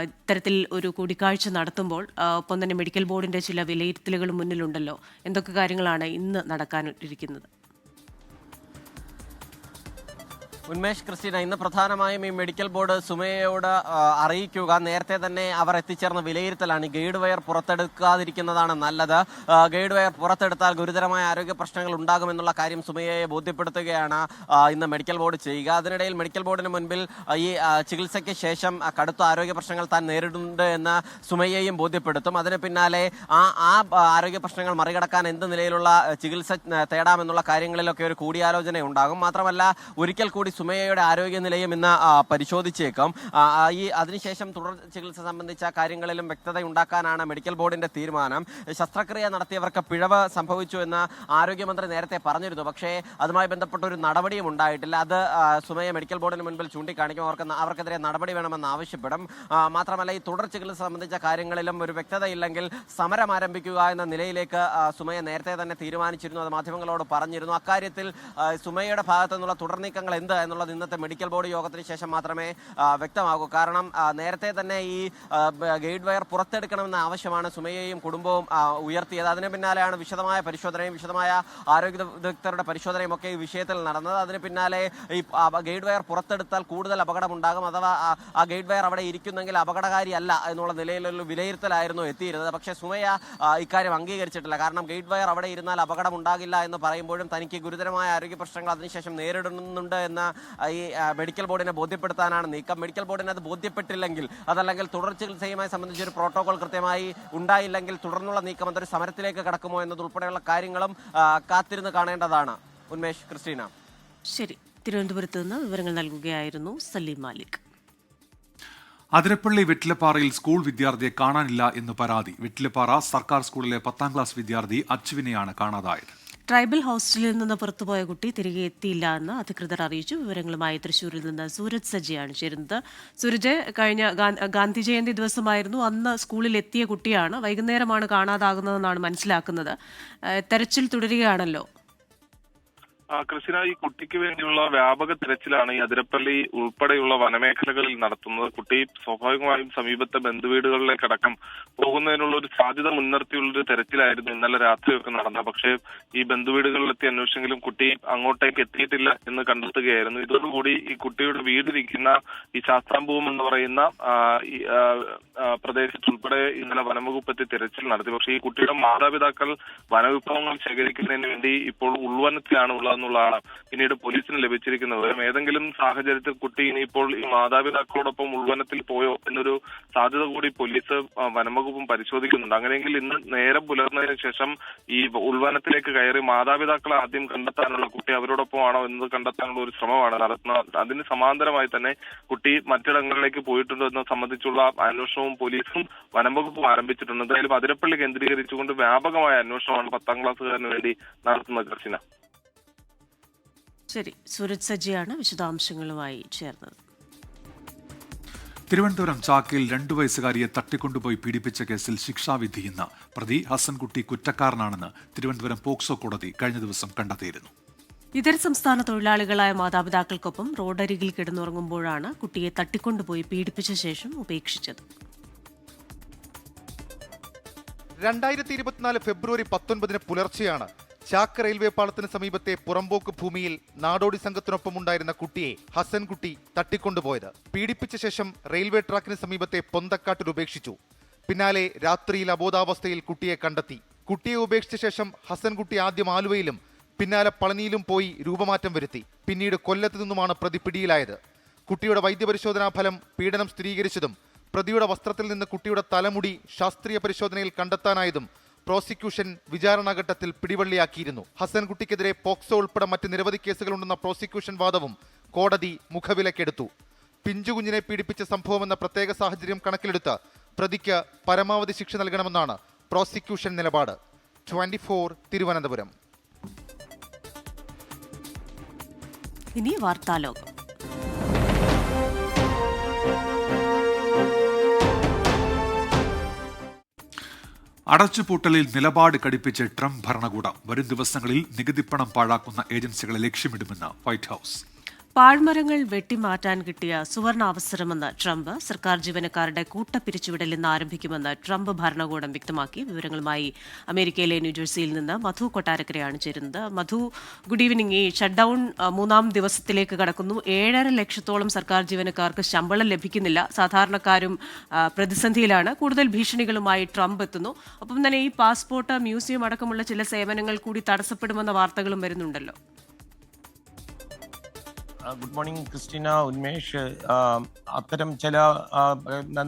ഇത്തരത്തിൽ ഒരു കൂടിക്കാഴ്ച നടത്തുമ്പോൾ ഒപ്പം തന്നെ മെഡിക്കൽ ബോർഡിന്റെ ചില വിലയിരുത്തലുകൾ മുന്നിലുണ്ടല്ലോ. എന്തൊക്കെ കാര്യങ്ങളാണ് ഇന്ന് നടക്കാനിരിക്കുന്നത്? ഉന്മേഷ്, ക്രിസ്റ്റീന, ഇന്ന് പ്രധാനമായും ഈ മെഡിക്കൽ ബോർഡ് സുമയ്യയോട് അറിയിക്കുക, നേരത്തെ തന്നെ അവർ എത്തിച്ചേർന്ന വിലയിരുത്തലാണ് ഗൈഡ് വയർ പുറത്തെടുക്കാതിരിക്കുന്നതാണ് നല്ലത്. ഗൈഡ് വയർ പുറത്തെടുത്താൽ ഗുരുതരമായ ആരോഗ്യ പ്രശ്നങ്ങൾ ഉണ്ടാകുമെന്നുള്ള കാര്യം സുമയ്യയെ ബോധ്യപ്പെടുത്തുകയാണ് ഇന്ന് മെഡിക്കൽ ബോർഡ് ചെയ്യുക. അതിനിടയിൽ മെഡിക്കൽ ബോർഡിന് മുൻപിൽ ഈ ചികിത്സയ്ക്ക് ശേഷം കടുത്ത ആരോഗ്യ പ്രശ്നങ്ങൾ താൻ നേരിടുന്നുണ്ട് എന്ന് സുമയ്യയും ബോധ്യപ്പെടുത്തും. അതിന് പിന്നാലെ ആ ആരോഗ്യ പ്രശ്നങ്ങൾ മറികടക്കാൻ എന്ത് നിലയിലുള്ള ചികിത്സ തേടാമെന്നുള്ള കാര്യങ്ങളിലൊക്കെ ഒരു കൂടിയാലോചന ഉണ്ടാകും. മാത്രമല്ല, ഒരിക്കൽ കൂടി സുമയ്യയുടെ ആരോഗ്യനിലയും ഇന്ന് പരിശോധിച്ചേക്കും. അതിനുശേഷം തുടർ ചികിത്സ സംബന്ധിച്ച കാര്യങ്ങളിലും വ്യക്തത ഉണ്ടാക്കാനാണ് മെഡിക്കൽ ബോർഡിന്റെ തീരുമാനം. ശസ്ത്രക്രിയ നടത്തിയവർക്ക് പിഴവ് സംഭവിച്ചു എന്ന് ആരോഗ്യമന്ത്രി നേരത്തെ പറഞ്ഞിരുന്നു. പക്ഷേ അതുമായി ബന്ധപ്പെട്ട ഒരു നടപടിയും ഉണ്ടായിട്ടില്ല. അത് സുമയ്യ മെഡിക്കൽ ബോർഡിന് മുൻപിൽ ചൂണ്ടിക്കാണിക്കും. അവർക്കെതിരെ നടപടി വേണമെന്ന് ആവശ്യപ്പെടും. മാത്രമല്ല, ഈ തുടർ ചികിത്സ സംബന്ധിച്ച കാര്യങ്ങളിലും ഒരു വ്യക്തതയില്ലെങ്കിൽ സമരം ആരംഭിക്കുക എന്ന നിലയിലേക്ക് സുമയ്യ നേരത്തെ തന്നെ തീരുമാനിച്ചിരുന്നു. അത് മാധ്യമങ്ങളോട് പറഞ്ഞിരുന്നു. അക്കാര്യത്തിൽ സുമയ്യയുടെ ഭാഗത്തു നിന്നുള്ള തുടർ നീക്കങ്ങൾ എന്ത് എന്നുള്ളത് ഇന്നത്തെ മെഡിക്കൽ ബോർഡ് യോഗത്തിന് ശേഷം മാത്രമേ വ്യക്തമാകൂ. കാരണം നേരത്തെ തന്നെ ഈ ഗൈഡ് വയർ പുറത്തെടുക്കണമെന്ന ആവശ്യമാണ് സുമയ്യയും കുടുംബവും ഉയർത്തിയത്. അതിന് പിന്നാലെയാണ് വിശദമായ പരിശോധനയും വിശദമായ ആരോഗ്യ വിദഗ്ധരുടെ പരിശോധനയും ഒക്കെ ഈ വിഷയത്തിൽ നടന്നത്. അതിന് പിന്നാലെ ഈ ഗൈഡ് വയർ പുറത്തെടുത്താൽ കൂടുതൽ അപകടമുണ്ടാകും, അഥവാ ആ ഗൈഡ് വയർ അവിടെ ഇരിക്കുന്നെങ്കിൽ അപകടകാരിയല്ല എന്നുള്ള നിലയിലുള്ള വിലയിരുത്തലായിരുന്നു എത്തിയിരുന്നത്. പക്ഷേ സുമയ്യ ഇക്കാര്യം അംഗീകരിച്ചിട്ടില്ല. കാരണം ഗൈഡ് വയർ അവിടെ ഇരുന്നാൽ അപകടം ഉണ്ടാകില്ല എന്ന് പറയുമ്പോഴും തനിക്ക് ഗുരുതരമായ ആരോഗ്യ പ്രശ്നങ്ങൾ അതിനുശേഷം നേരിടുന്നുണ്ട് എന്ന് ഈ മെഡിക്കൽ ബോർഡിനെ ബോധ്യപ്പെടുത്താനാണ് നീക്കം. മെഡിക്കൽ ബോർഡിന് അത് ബോധ്യപ്പെട്ടില്ലെങ്കിൽ, അതല്ലെങ്കിൽ തുടർ ചികിത്സയുമായി സംബന്ധിച്ച് ഒരു പ്രോട്ടോകോൾ കൃത്യമായി ഉണ്ടായില്ലെങ്കിൽ തുടർന്നുള്ള നീക്കം അതൊരു സമരത്തിലേക്ക് കടക്കുമോ എന്നതുൾപ്പെടെയുള്ള കാര്യങ്ങളും കാത്തിരുന്ന് കാണേണ്ടതാണ്. ഉന്മേഷ്, ക്രിസ്റ്റീന. ശരി, തിരുവനന്തപുരത്ത് നിന്ന് വിവരങ്ങൾ നൽകുകയായിരുന്നു സലീം മാലിക്. അതിരപ്പള്ളി വെറ്റിലപ്പാറയിൽ സ്കൂൾ വിദ്യാർത്ഥിയെ കാണാനില്ല എന്ന് പരാതി. വെറ്റിലപ്പാറ സർക്കാർ സ്കൂളിലെ 10ാം ക്ലാസ് വിദ്യാർത്ഥി അച്ചുവിനെയാണ് കാണാതായത്. ട്രൈബൽ ഹോസ്റ്റലിൽ നിന്ന് പുറത്തുപോയ കുട്ടി തിരികെ എത്തിയില്ല എന്ന് അധികൃതർ അറിയിച്ചു. വിവരങ്ങളുമായി തൃശ്ശൂരിൽ നിന്ന് സൂരജ് സജിയാണ് ചേരുന്നത്. സൂരജ്, കഴിഞ്ഞ ഗാന്ധി ജയന്തി ദിവസമായിരുന്നു, അന്ന് സ്കൂളിൽ എത്തിയ കുട്ടിയാണ്, വൈകുന്നേരമാണ് കാണാതാകുന്നതെന്നാണ് മനസ്സിലാക്കുന്നത്. തെരച്ചിൽ തുടരുകയാണല്ലോ. ക്രിസ്റ്റിന, ഈ കുട്ടിക്ക് വേണ്ടിയുള്ള വ്യാപക തിരച്ചിലാണ് ഈ അതിരപ്പള്ളി ഉൾപ്പെടെയുള്ള വനമേഖലകളിൽ നടത്തുന്നത്. കുട്ടി സ്വാഭാവികമായും സമീപത്തെ ബന്ധുവീടുകളിലേക്കടക്കം പോകുന്നതിനുള്ള ഒരു സാധ്യത മുൻനിർത്തിയുള്ളൊരു തെരച്ചിലായിരുന്നു ഇന്നലെ രാത്രിയൊക്കെ നടന്നത്. പക്ഷേ ഈ ബന്ധുവീടുകളിലെത്തി അന്വേഷിച്ചെങ്കിലും കുട്ടി അങ്ങോട്ടേക്ക് എത്തിയിട്ടില്ല എന്ന് കണ്ടെത്തുകയായിരുന്നു. ഇതോടുകൂടി ഈ കുട്ടിയുടെ വീടിരിക്കുന്ന ഈ ശാസ്താംപൂവം എന്ന് പറയുന്ന പ്രദേശത്തുൾപ്പെടെ ഇന്നലെ വനംവകുപ്പെത്തി തിരച്ചിൽ നടത്തി. പക്ഷേ ഈ കുട്ടിയുടെ മാതാപിതാക്കൾ വനവിഭവങ്ങൾ ശേഖരിക്കുന്നതിന് വേണ്ടി ഇപ്പോൾ ഉൾവനത്തിലാണ് ഉള്ളതെന്നുള്ളതാണ് പിന്നീട് പോലീസിന് ലഭിച്ചിരിക്കുന്ന വിവരം. ഏതെങ്കിലും സാഹചര്യത്തിൽ കുട്ടി ഇനിയിപ്പോൾ ഈ മാതാപിതാക്കളോടൊപ്പം ഉൾവനത്തിൽ പോയോ എന്നൊരു സാധ്യത കൂടി പോലീസ് വനംവകുപ്പും പരിശോധിക്കുന്നുണ്ട്. അങ്ങനെയെങ്കിൽ ഇന്ന് നേരം പുലർന്നതിന് ശേഷം ഈ ഉൾവനത്തിലേക്ക് കയറി മാതാപിതാക്കളെ ആദ്യം കണ്ടെത്താനുള്ള, കുട്ടി അവരോടൊപ്പമാണോ എന്നത് കണ്ടെത്താനുള്ള ഒരു ശ്രമമാണ് നടത്തുന്നത്. അതിന് സമാന്തരമായി തന്നെ കുട്ടി മറ്റിടങ്ങളിലേക്ക് പോയിട്ടുണ്ടോ എന്നത് സംബന്ധിച്ചുള്ള അന്വേഷണവും പോലീസും വനംവകുപ്പും ആരംഭിച്ചിട്ടുണ്ട്. എന്തായാലും അതിരപ്പള്ളി കേന്ദ്രീകരിച്ചുകൊണ്ട് വ്യാപകമായ അന്വേഷണമാണ് 10ാം ക്ലാസ്സുകാരന് വേണ്ടി നടത്തുന്നത്. കൃഷ്ണ, ശരി, സൂരജ് സജ്ജിയാണ് വിശദാംശങ്ങളുമായി ചേർന്നത്. തിരുവനന്തപുരം ചാക്കയിൽ 2 വയസ്സുകാരിയെ തട്ടിക്കൊണ്ടുപോയി പീഡിപ്പിച്ച കേസിൽ ശിക്ഷാവിധി ഇന്ന്. പ്രതി ഹസൻകുട്ടി കുറ്റക്കാരനാണെന്ന് തിരുവനന്തപുരം പോക്സോ കോടതി കഴിഞ്ഞ ദിവസം കണ്ടെത്തിയിരുന്നു. ഇതര സംസ്ഥാന തൊഴിലാളികളായ മാതാപിതാക്കൾക്കൊപ്പം റോഡരികിൽ കിടന്നുറങ്ങുമ്പോഴാണ് കുട്ടിയെ തട്ടിക്കൊണ്ടുപോയി പീഡിപ്പിച്ച ശേഷം ഉപേക്ഷിച്ചത്. 2024 ഫെബ്രുവരി 19 പുലർച്ചെയാണ് ചാക്ക റെയിൽവേ പാളത്തിന് സമീപത്തെ പുറമ്പോക്ക് ഭൂമിയിൽ നാടോടി സംഘത്തിനൊപ്പം ഉണ്ടായിരുന്ന കുട്ടിയെ ഹസൻകുട്ടി തട്ടിക്കൊണ്ടുപോയത്. പീഡിപ്പിച്ച ശേഷം റെയിൽവേ ട്രാക്കിന് സമീപത്തെ പൊന്തക്കാട്ടിൽ ഉപേക്ഷിച്ചു. പിന്നാലെ രാത്രിയിൽ അബോധാവസ്ഥയിൽ കുട്ടിയെ കണ്ടെത്തി. കുട്ടിയെ ഉപേക്ഷിച്ച ശേഷം ഹസൻകുട്ടി ആദ്യം ആലുവയിലും പിന്നാലെ പളനിയിലും പോയി രൂപമാറ്റം വരുത്തി. പിന്നീട് കൊല്ലത്ത് നിന്നുമാണ് പ്രതി പിടിയിലായത്. കുട്ടിയുടെ വൈദ്യപരിശോധനാ ഫലം പീഡനം സ്ഥിരീകരിച്ചതും പ്രതിയുടെ വസ്ത്രത്തിൽ നിന്ന് കുട്ടിയുടെ തലമുടി ശാസ്ത്രീയ പരിശോധനയിൽ കണ്ടെത്താനായതും പ്രോസിക്യൂഷൻ വിചാരണാഘട്ടത്തിൽ പിടിവള്ളിയാക്കിയിരുന്നു. ഹസൻകുട്ടിക്കെതിരെ പോക്സോ ഉൾപ്പെടെ മറ്റ് നിരവധി കേസുകളുണ്ടെന്ന പ്രോസിക്യൂഷൻ വാദവും കോടതി മുഖവിലക്കെടുത്തു. പിഞ്ചുകുഞ്ഞിനെ പീഡിപ്പിച്ച സംഭവമെന്ന പ്രത്യേക സാഹചര്യം കണക്കിലെടുത്ത് പ്രതിക്ക് പരമാവധി ശിക്ഷ നൽകണമെന്നാണ് പ്രോസിക്യൂഷൻ നിലപാട്. 24 തിരുവനന്തപുരം. ഇനി വാർത്താലോകം. അടച്ചുപൂട്ടലിൽ നിലപാട് കടുപ്പിച്ച് ട്രംപ് ഭരണകൂടം. വരും ദിവസങ്ങളിൽ നികുതിപ്പണം പാഴാക്കുന്ന ഏജൻസികളെ ലക്ഷ്യമിടുമെന്ന് വൈറ്റ് ഹൌസ്. പാഴ്മരങ്ങൾ വെട്ടിമാറ്റാൻ കിട്ടിയ സുവർണ അവസരമെന്ന് ട്രംപ്. സർക്കാർ ജീവനക്കാരുടെ കൂട്ടപ്പിരിച്ചുവിടൽ ഇന്ന് ആരംഭിക്കുമെന്ന് ട്രംപ് ഭരണകൂടം വ്യക്തമാക്കി. വിവരങ്ങളുമായി അമേരിക്കയിലെ ന്യൂജേഴ്സിയിൽ നിന്ന് മധു കൊട്ടാരക്കരയാണ് ചേരുന്നത്. മധു, ഗുഡ് ഈവനിംഗ്. ഈ ഷട്ട്ഡൌൺ 3ാം ദിവസത്തിലേക്ക് കടക്കുന്നു. 7.5 ലക്ഷത്തോളം സർക്കാർ ജീവനക്കാർക്ക് ശമ്പളം ലഭിക്കുന്നില്ല. സാധാരണക്കാരും പ്രതിസന്ധിയിലാണ്. കൂടുതൽ ഭീഷണികളുമായി ട്രംപ് എത്തുന്നു. ഒപ്പം തന്നെ ഈ പാസ്പോർട്ട്, മ്യൂസിയം അടക്കമുള്ള ചില സേവനങ്ങൾ കൂടി തടസ്സപ്പെടുമെന്ന വാർത്തകളും വരുന്നുണ്ടല്ലോ. Good morning Christina, Unmesh. അത്തരം ചില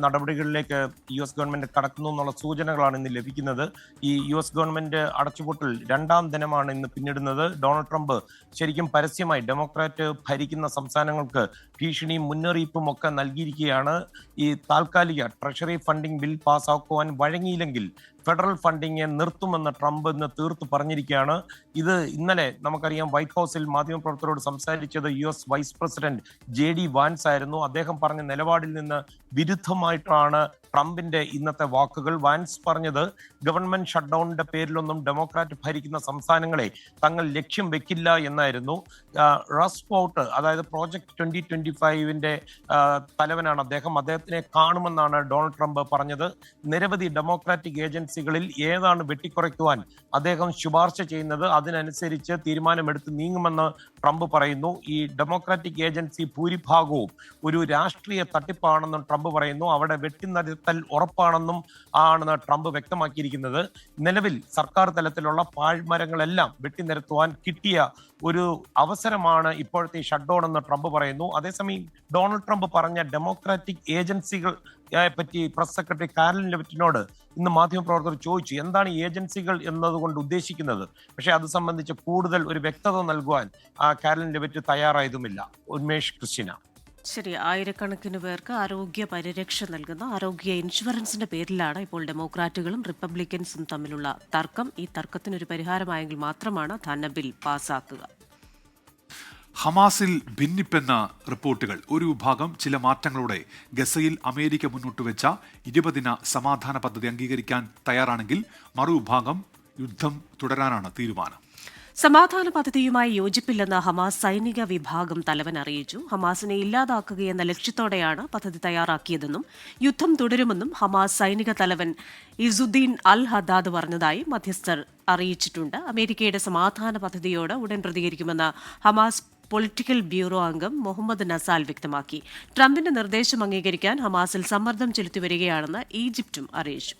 നടപടികളിലേക്ക് US ഗവൺമെന്റ് കടക്കുന്നു എന്നുള്ള സൂചനകളാണ് ഇന്ന് ലഭിക്കുന്നത്. ഈ US ഗവൺമെന്റ് അടച്ചുപൂട്ടൽ 2ാം ദിനമാണ് ഇന്ന് പിന്നിടുന്നത്. ഡൊണാൾഡ് ട്രംപ് ശരിക്കും പരസ്യമായി ഡെമോക്രാറ്റ് ഭരിക്കുന്ന സംസ്ഥാനങ്ങൾക്ക് ഭീഷണിയും മുന്നറിയിപ്പും ഒക്കെ നൽകിയിരിക്കുകയാണ്. ഈ താൽക്കാലിക ട്രഷറി ഫണ്ടിംഗ് ബിൽ പാസ്സാക്കുവാൻ വഴങ്ങിയില്ലെങ്കിൽ ഫെഡറൽ ഫണ്ടിങ് നിർത്തുമെന്ന് ട്രംപ് ഇന്ന് തീർത്തു പറഞ്ഞിരിക്കുകയാണ്. ഇത് ഇന്നലെ നമുക്കറിയാം വൈറ്റ് ഹൌസിൽ മാധ്യമപ്രവർത്തകരോട് സംസാരിച്ചത് US vice president JD Vance ആയിരുന്നു. അദ്ദേഹം പറഞ്ഞ നിലപാടിൽ നിന്ന് വിരുദ്ധമായിട്ടാണ് ട്രംപിന്റെ ഇന്നത്തെ വാക്കുകൾ. വാൻസ് പറഞ്ഞത് ഗവൺമെന്റ് ഷട്ട്ഡൌണിന്റെ പേരിലൊന്നും ഡെമോക്രാറ്റ് ഭരിക്കുന്ന സംസ്ഥാനങ്ങളെ തങ്ങൾ ലക്ഷ്യം വെക്കില്ല എന്നായിരുന്നു. റസ് പോർട്ട്, അതായത് പ്രോജക്ട് 2025 തലവനാണ് അദ്ദേഹം. അദ്ദേഹത്തിനെ കാണുമെന്നാണ് ഡൊണാൾഡ് ട്രംപ് പറഞ്ഞത്. നിരവധി ഡെമോക്രാറ്റിക് ഏജൻസികളിൽ ഏതാണ് വെട്ടിക്കുറയ്ക്കുവാൻ അദ്ദേഹം ശുപാർശ ചെയ്യുന്നത് അതിനനുസരിച്ച് തീരുമാനമെടുത്ത് നീങ്ങുമെന്ന് ട്രംപ് പറയുന്നു. ഈ ഡെമോക്രാറ്റിക് ഏജൻസി ഭൂരിഭാഗവും ഒരു രാഷ്ട്രീയ തട്ടിപ്പാണെന്നും ട്രംപ് പറയുന്നു. അവിടെ വെട്ടിനിരത്തൽ ഉറപ്പാണെന്നും ആണ് ട്രംപ് വ്യക്തമാക്കിയിരിക്കുന്നത്. നിലവിൽ സർക്കാർ തലത്തിലുള്ള പാഴ്മരങ്ങളെല്ലാം വെട്ടിനിരത്തുവാൻ കിട്ടിയ ഒരു അവസരമാണ് ഇപ്പോഴത്തെ ഷട്ട്ഡൌൺ എന്ന് ട്രംപ് പറയുന്നു. അതേസമയം ഡൊണാൾഡ് ട്രംപ് പറഞ്ഞ ഡെമോക്രാറ്റിക് ഏജൻസികൾ പറ്റി പ്രസ് സെക്രട്ടറി കാരലിൻ ലെവിറ്റിനോട് ഇന്ന് മാധ്യമപ്രവർത്തകർ ചോദിച്ചു എന്താണ് ഏജൻസികൾ എന്നതുകൊണ്ട് ഉദ്ദേശിക്കുന്നത്. പക്ഷെ അത് സംബന്ധിച്ച് കൂടുതൽ ഒരു വ്യക്തത നൽകുവാൻ കാരലിൻ ലെവിറ്റ് തയ്യാറായതുമില്ല. ഉന്മേഷ്, ക്രിസ്റ്റീന. ശരി, ആയിരക്കണക്കിന് പേർക്ക് ആരോഗ്യ പരിരക്ഷ നൽകുന്ന ആരോഗ്യ ഇൻഷുറൻസിന്റെ പേരിലാണ് ഇപ്പോൾ ഡെമോക്രാറ്റുകളും റിപ്പബ്ലിക്കൻസും തമ്മിലുള്ള തർക്കം. ഈ തർക്കത്തിനൊരു പരിഹാരമായെങ്കിൽ മാത്രമാണ് ധനബിൽ പാസാക്കുക. ഹമാസിൽ ഭിന്നിപ്പെന്ന റിപ്പോർട്ടുകൾ. ഒരു വിഭാഗം ചില മാറ്റങ്ങളോടെ ഗസയിൽ അമേരിക്ക മുന്നോട്ട് വെച്ച 20 സമാധാന പദ്ധതി അംഗീകരിക്കാൻ തയ്യാറാണെങ്കിൽ മറുവിഭാഗം യുദ്ധം തുടരാനാണ് തീരുമാനം. സമാധാന പദ്ധതിയുമായി യോജിപ്പില്ലെന്ന് ഹമാസ് സൈനിക വിഭാഗം തലവൻ അറിയിച്ചു. ഹമാസിനെ ഇല്ലാതാക്കുകയെന്ന ലക്ഷ്യത്തോടെയാണ് പദ്ധതി തയ്യാറാക്കിയതെന്നും യുദ്ധം തുടരുമെന്നും ഹമാസ് സൈനിക തലവൻ ഇസുദ്ദീൻ അൽ ഹദ്ദാദ് പറഞ്ഞതായി മധ്യസ്ഥർ അറിയിച്ചിട്ടുണ്ട്. അമേരിക്കയുടെ സമാധാന പദ്ധതിയോട് ഉടൻ പ്രതികരിക്കുമെന്ന് ഹമാസ് പൊളിറ്റിക്കൽ ബ്യൂറോ അംഗം മുഹമ്മദ് നസാൽ വ്യക്തമാക്കി. ട്രംപിന്റെ നിർദ്ദേശം അംഗീകരിക്കാൻ ഹമാസിൽ സമ്മർദ്ദം ചെലുത്തിവരികയാണെന്ന് ഈജിപ്തും അറിയിച്ചു.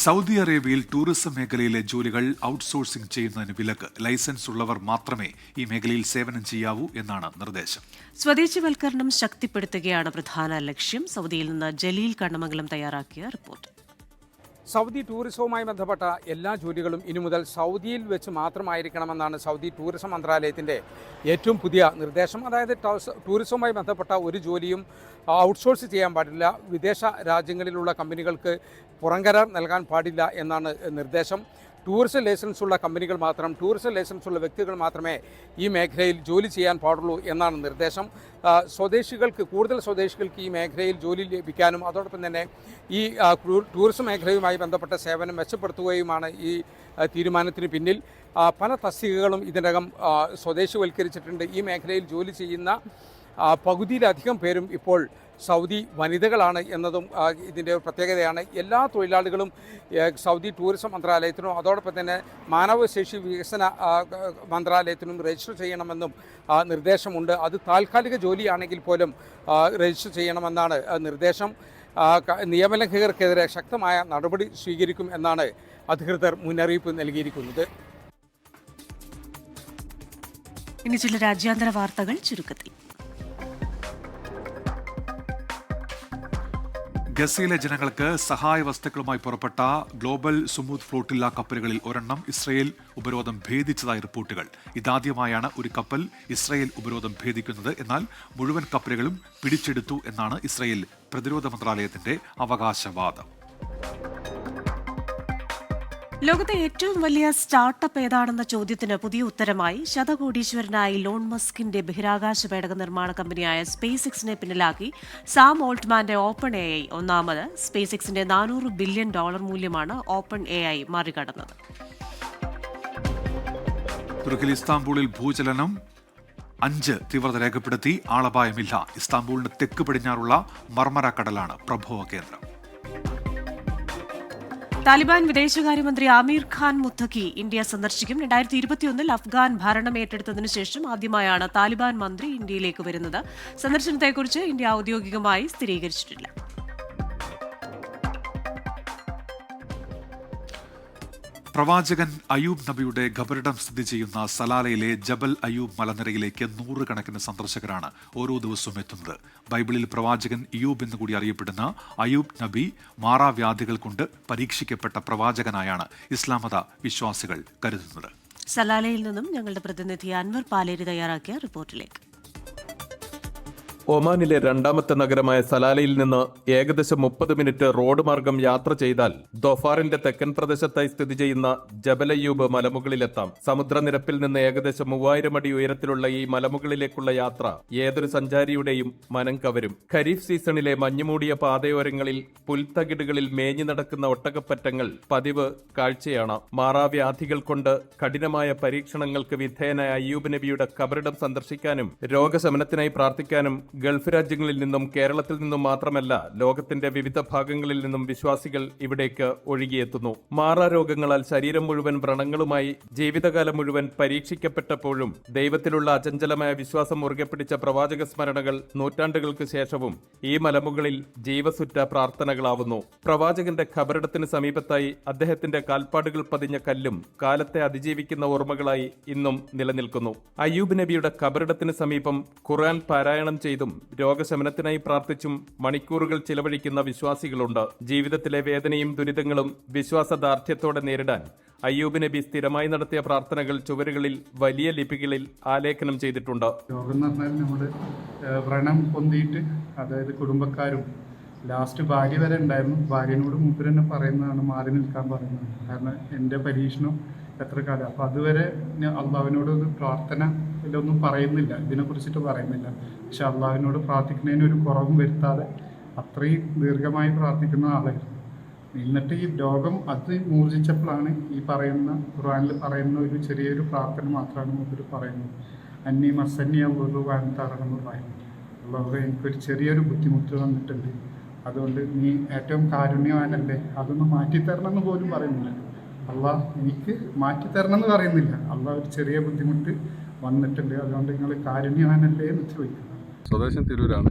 സൗദി അറേബ്യയിൽ ടൂറിസം മേഖലയിലെ ജോലികൾ ഔട്ട്സോഴ്സിംഗ് ചെയ്യുന്നതിന് വിലക്ക്. ലൈസൻസ് ഉള്ളവർ മാത്രമേ ഈ മേഖലയിൽ സേവനം ചെയ്യാവൂ എന്നാണ് നിർദ്ദേശം. സ്വദേശിവൽക്കരണം ശക്തിപ്പെടുത്തുകയാണ് പ്രധാന ലക്ഷ്യം. സൗദിയിൽ നിന്ന് ജലീൽ കണ്ണമംഗലം തയ്യാറാക്കിയ റിപ്പോർട്ട്. സൗദി ടൂറിസവുമായി ബന്ധപ്പെട്ട എല്ലാ ജോലികളും ഇനി മുതൽ സൗദിയിൽ വെച്ച് മാത്രമായിരിക്കണമെന്നാണ് സൗദി ടൂറിസം മന്ത്രാലയത്തിൻ്റെ ഏറ്റവും പുതിയ നിർദ്ദേശം. അതായത് ടൂറിസവുമായി ബന്ധപ്പെട്ട ഒരു ജോലിയും ഔട്ട്സോഴ്സ് ചെയ്യാൻ പാടില്ല, വിദേശ രാജ്യങ്ങളിലുള്ള കമ്പനികൾക്ക് പുറംകരാർ നൽകാൻ പാടില്ല എന്നാണ് നിർദ്ദേശം. ടൂറിസം ലൈസൻസ് ഉള്ള കമ്പനികൾ മാത്രം, ടൂറിസം ലൈസൻസ് ഉള്ള വ്യക്തികൾ മാത്രമേ ഈ മേഖലയിൽ ജോലി ചെയ്യാൻ പാടുള്ളൂ എന്നാണ് നിർദ്ദേശം. കൂടുതൽ സ്വദേശികൾക്ക് ഈ മേഖലയിൽ ജോലി ലഭിക്കാനും അതോടൊപ്പം തന്നെ ഈ ടൂറിസം മേഖലയുമായി ബന്ധപ്പെട്ട സേവനം മെച്ചപ്പെടുത്തുകയുമാണ് ഈ തീരുമാനത്തിന് പിന്നിൽ. പല തസ്തികകളും ഇതിനകം സ്വദേശിവൽക്കരിച്ചിട്ടുണ്ട്. ഈ മേഖലയിൽ ജോലി ചെയ്യുന്ന പകുതിയിലധികം പേരും ഇപ്പോൾ സൗദി വനിതകളാണ് എന്നതും ഇതിൻ്റെ ഒരു പ്രത്യേകതയാണ്. എല്ലാ തൊഴിലാളികളും സൗദി ടൂറിസം മന്ത്രാലയത്തിനും അതോടൊപ്പം തന്നെ മാനവശേഷി വികസന മന്ത്രാലയത്തിനും രജിസ്റ്റർ ചെയ്യണമെന്നും നിർദ്ദേശമുണ്ട്. അത് താൽക്കാലിക ജോലിയാണെങ്കിൽ പോലും രജിസ്റ്റർ ചെയ്യണമെന്നാണ് നിർദ്ദേശം. നിയമലംഘകർക്കെതിരെ ശക്തമായ നടപടി സ്വീകരിക്കും എന്നാണ് അധികൃതർ മുന്നറിയിപ്പ് നൽകിയിരിക്കുന്നത്. ഇനി ചില രാജ്യാന്തര വാർത്തകൾ ചുരുക്കത്തിൽ. ഗസയിലെ ജനങ്ങൾക്ക് സഹായ വസ്തുക്കളുമായി പുറപ്പെട്ട ഗ്ലോബൽ സുമൂദ് ഫ്ലോട്ടില്ല കപ്പലുകളിൽ ഒരെണ്ണം ഇസ്രയേൽ ഉപരോധം ഭേദിച്ചതായി റിപ്പോർട്ടുകൾ. ഇതാദ്യമായാണ് ഒരു കപ്പൽ ഇസ്രയേൽ ഉപരോധം ഭേദിക്കുന്നത്. എന്നാൽ മുഴുവൻ കപ്പലുകളും പിടിച്ചെടുത്തു എന്നാണ് ഇസ്രയേൽ പ്രതിരോധ മന്ത്രാലയത്തിന്റെ അവകാശവാദം. ലോകത്തെ ഏറ്റവും വലിയ സ്റ്റാർട്ടപ്പ് ഏതാണെന്ന ചോദ്യത്തിന് പുതിയ ഉത്തരമായി ശതകോടീശ്വരനായ ഇലോൺ മസ്കിന്റെ ബഹിരാകാശ പേടക നിർമ്മാണ കമ്പനിയായ സ്പേസ് എക്സിനെ പിന്നിലാക്കി സാം ഓൾട്ട്മാന്റെ ഓപ്പൺ AI ഒന്നാമത്. സ്പേസ് എക്സിന്റെ $400 ബില്യൺ മൂല്യമാണ് ഓപ്പൺ AI മറികടന്നത്. തുർക്കിയിൽ ഇസ്താംബൂളിൽ ഭൂചലനം 5 തീവ്രത രേഖപ്പെടുത്തി. ആളപായമില്ല. ഇസ്താംബൂളിന് തെക്ക് പടിഞ്ഞാറുള്ള മർമര കടലാണ് പ്രഭവ കേന്ദ്രം. താലിബാൻ വിദേശകാര്യമന്ത്രി ആമീർ ഖാൻ മുത്തഖി ഇന്ത്യ സന്ദർശിക്കും. 2021 അഫ്ഗാൻ ഭരണം ഏറ്റെടുത്തതിനു ശേഷം ആദ്യമായാണ് താലിബാൻ മന്ത്രി ഇന്ത്യയിലേക്ക് വരുന്നത്. സന്ദർശനത്തെക്കുറിച്ച് ഇന്ത്യ ഔദ്യോഗികമായി സ്ഥിരീകരിച്ചിട്ടില്ല. പ്രവാചകൻ അയൂബ് നബിയുടെ ഖബറിടം സ്ഥിതി ചെയ്യുന്ന സലാലയിലെ ജബൽ അയൂബ് മലനിരയിലേക്ക് 100 കണക്കിന് സന്ദർശകരാണ് ഓരോ ദിവസവും എത്തുന്നത്. ബൈബിളിൽ പ്രവാചകൻ അയൂബ് എന്നുകൂടി അറിയപ്പെടുന്ന അയൂബ് നബി മാറാവ്യാധികൾ കൊണ്ട് പരീക്ഷിക്കപ്പെട്ട പ്രവാചകനായാണ് ഇസ്ലാം മത വിശ്വാസികൾ കരുതുന്നത്. സലാലയിൽ നിന്നും ഞങ്ങളുടെ പ്രതിനിധി അൻവർ പാലേരി തയ്യാറാക്കിയ റിപ്പോർട്ടിലേക്ക്. ഒമാനിലെ രണ്ടാമത്തെ നഗരമായ സലാലയിൽ നിന്ന് ഏകദേശം 30 മിനിറ്റ് റോഡ് മാർഗം യാത്ര ചെയ്താൽ ദോഫാറിന്റെ തെക്കൻ പ്രദേശത്തായി സ്ഥിതി ചെയ്യുന്ന ജബലയ്യൂബ് മലമുകളിലെത്താം. സമുദ്രനിരപ്പിൽ നിന്ന് ഏകദേശം 3000 അടി ഉയരത്തിലുള്ള ഈ മലമുകളിലേക്കുള്ള യാത്ര ഏതൊരു സഞ്ചാരിയുടെയും മനം കവരും. ഖരീഫ് സീസണിലെ മഞ്ഞുമൂടിയ പാതയോരങ്ങളിൽ പുൽത്തകിടുകളിൽ മേഞ്ഞു നടക്കുന്ന ഒട്ടകപ്പറ്റങ്ങൾ പതിവ് കാഴ്ചയാണ്. മാറാവ്യാധികൾ കൊണ്ട് കഠിനമായ പരീക്ഷണങ്ങൾക്ക് വിധേയനായ അയ്യൂബ് നബിയുടെ ഖബറിടം സന്ദർശിക്കാനും രോഗശമനത്തിനായി പ്രാർത്ഥിക്കാനും ഗൾഫ് രാജ്യങ്ങളിൽ നിന്നും കേരളത്തിൽ നിന്നും മാത്രമല്ല ലോകത്തിന്റെ വിവിധ ഭാഗങ്ങളിൽ നിന്നും വിശ്വാസികൾ ഇവിടേക്ക് ഒഴുകിയെത്തുന്നു. മാറാരോഗങ്ങളാൽ ശരീരം മുഴുവൻ വ്രണങ്ങളുമായി ജീവിതകാലം മുഴുവൻ പരീക്ഷിക്കപ്പെട്ടപ്പോഴും ദൈവത്തിലുള്ള അചഞ്ചലമായ വിശ്വാസം മുറുകെ പിടിച്ച പ്രവാചക സ്മരണകൾ നൂറ്റാണ്ടുകൾക്ക് ശേഷവും ഈ മലമുകളിൽ ജീവസുറ്റ പ്രാർത്ഥനകളാവുന്നു. പ്രവാചകന്റെ ഖബറിടത്തിന് സമീപത്തായി അദ്ദേഹത്തിന്റെ കാൽപ്പാടുകൾ പതിഞ്ഞ കല്ലും കാലത്തെ അതിജീവിക്കുന്ന ഓർമ്മകളായി ഇന്നും നിലനിൽക്കുന്നു. അയ്യൂബ് നബിയുടെ ഖബറിടത്തിന് സമീപം ഖുർആൻ പാരായണം ചെയ്തും രോഗശമനത്തിനായി പ്രാർത്ഥിച്ചും മണിക്കൂറുകൾ ചിലവഴിക്കുന്ന വിശ്വാസികളുണ്ട്. ജീവിതത്തിലെ വേദനയും ദുരിതങ്ങളും വിശ്വാസദാർഢ്യത്തോടെ നേരിടാൻ അയ്യൂബ് നബി സ്ഥിരമായി നടത്തിയ പ്രാർത്ഥനകൾ ചുവരുകളിൽ വലിയ ലിപികളിൽ ആലേഖനം ചെയ്തിട്ടുണ്ട്. രോഗം എന്ന് പറഞ്ഞാൽ നമ്മൾ വ്രണം പൊന്തിയിട്ട്, അതായത് കുടുംബക്കാരും ലാസ്റ്റ് ഭാര്യ വരെ ഉണ്ടായിരുന്നു, ഭാര്യനോട് മൂപ്പർ തന്നെ പറയുന്നതാണ് മാറി നിൽക്കാൻ പറയുന്നത്. കാരണം എൻ്റെ പരീക്ഷണം എത്ര കാലം, അപ്പോൾ അതുവരെ അള്ളാഹുവിനോട് പ്രാർത്ഥന ഇതിലൊന്നും പറയുന്നില്ല, ഇതിനെക്കുറിച്ചിട്ട് പറയുന്നില്ല. പക്ഷെ അള്ളാഹുവിനോട് പ്രാർത്ഥിക്കുന്നതിന് ഒരു കുറവും വരുത്താതെ അത്രയും ദീർഘമായി പ്രാർത്ഥിക്കുന്ന ആളായിരുന്നു. എന്നിട്ട് ഈ രോഗം അത് മൂർജിച്ചപ്പോഴാണ് ഈ പറയുന്ന ഖുർആനിൽ പറയുന്ന ഒരു ചെറിയൊരു പ്രാർത്ഥന മാത്രമാണ് മൂപ്പര് പറയുന്നത്. അന്നി മസന്നി ഒരു വാൻതാറെന്ന് പറയുന്നത്. അല്ലാതെ എനിക്കൊരു ചെറിയൊരു ബുദ്ധിമുട്ട് വന്നിട്ടുണ്ട്, അതുകൊണ്ട് നീ ഏറ്റവും കാരുണ്യവാനല്ലേ, അതൊന്ന് മാറ്റിത്തരണം എന്ന് പോലും പറയുന്നില്ല. അള്ളാഹ് എനിക്ക് മാറ്റിത്തരണം എന്ന് പറയുന്നില്ല. അള്ളാഹ് ഒരു ചെറിയ ബുദ്ധിമുട്ട് വന്നിട്ടുണ്ട്, അതുകൊണ്ട് നിങ്ങൾ കാരുണ്യവാനല്ലേ എന്ന് ചോദിക്കുന്നു. സ്വദേശം തിരൂരാണ്,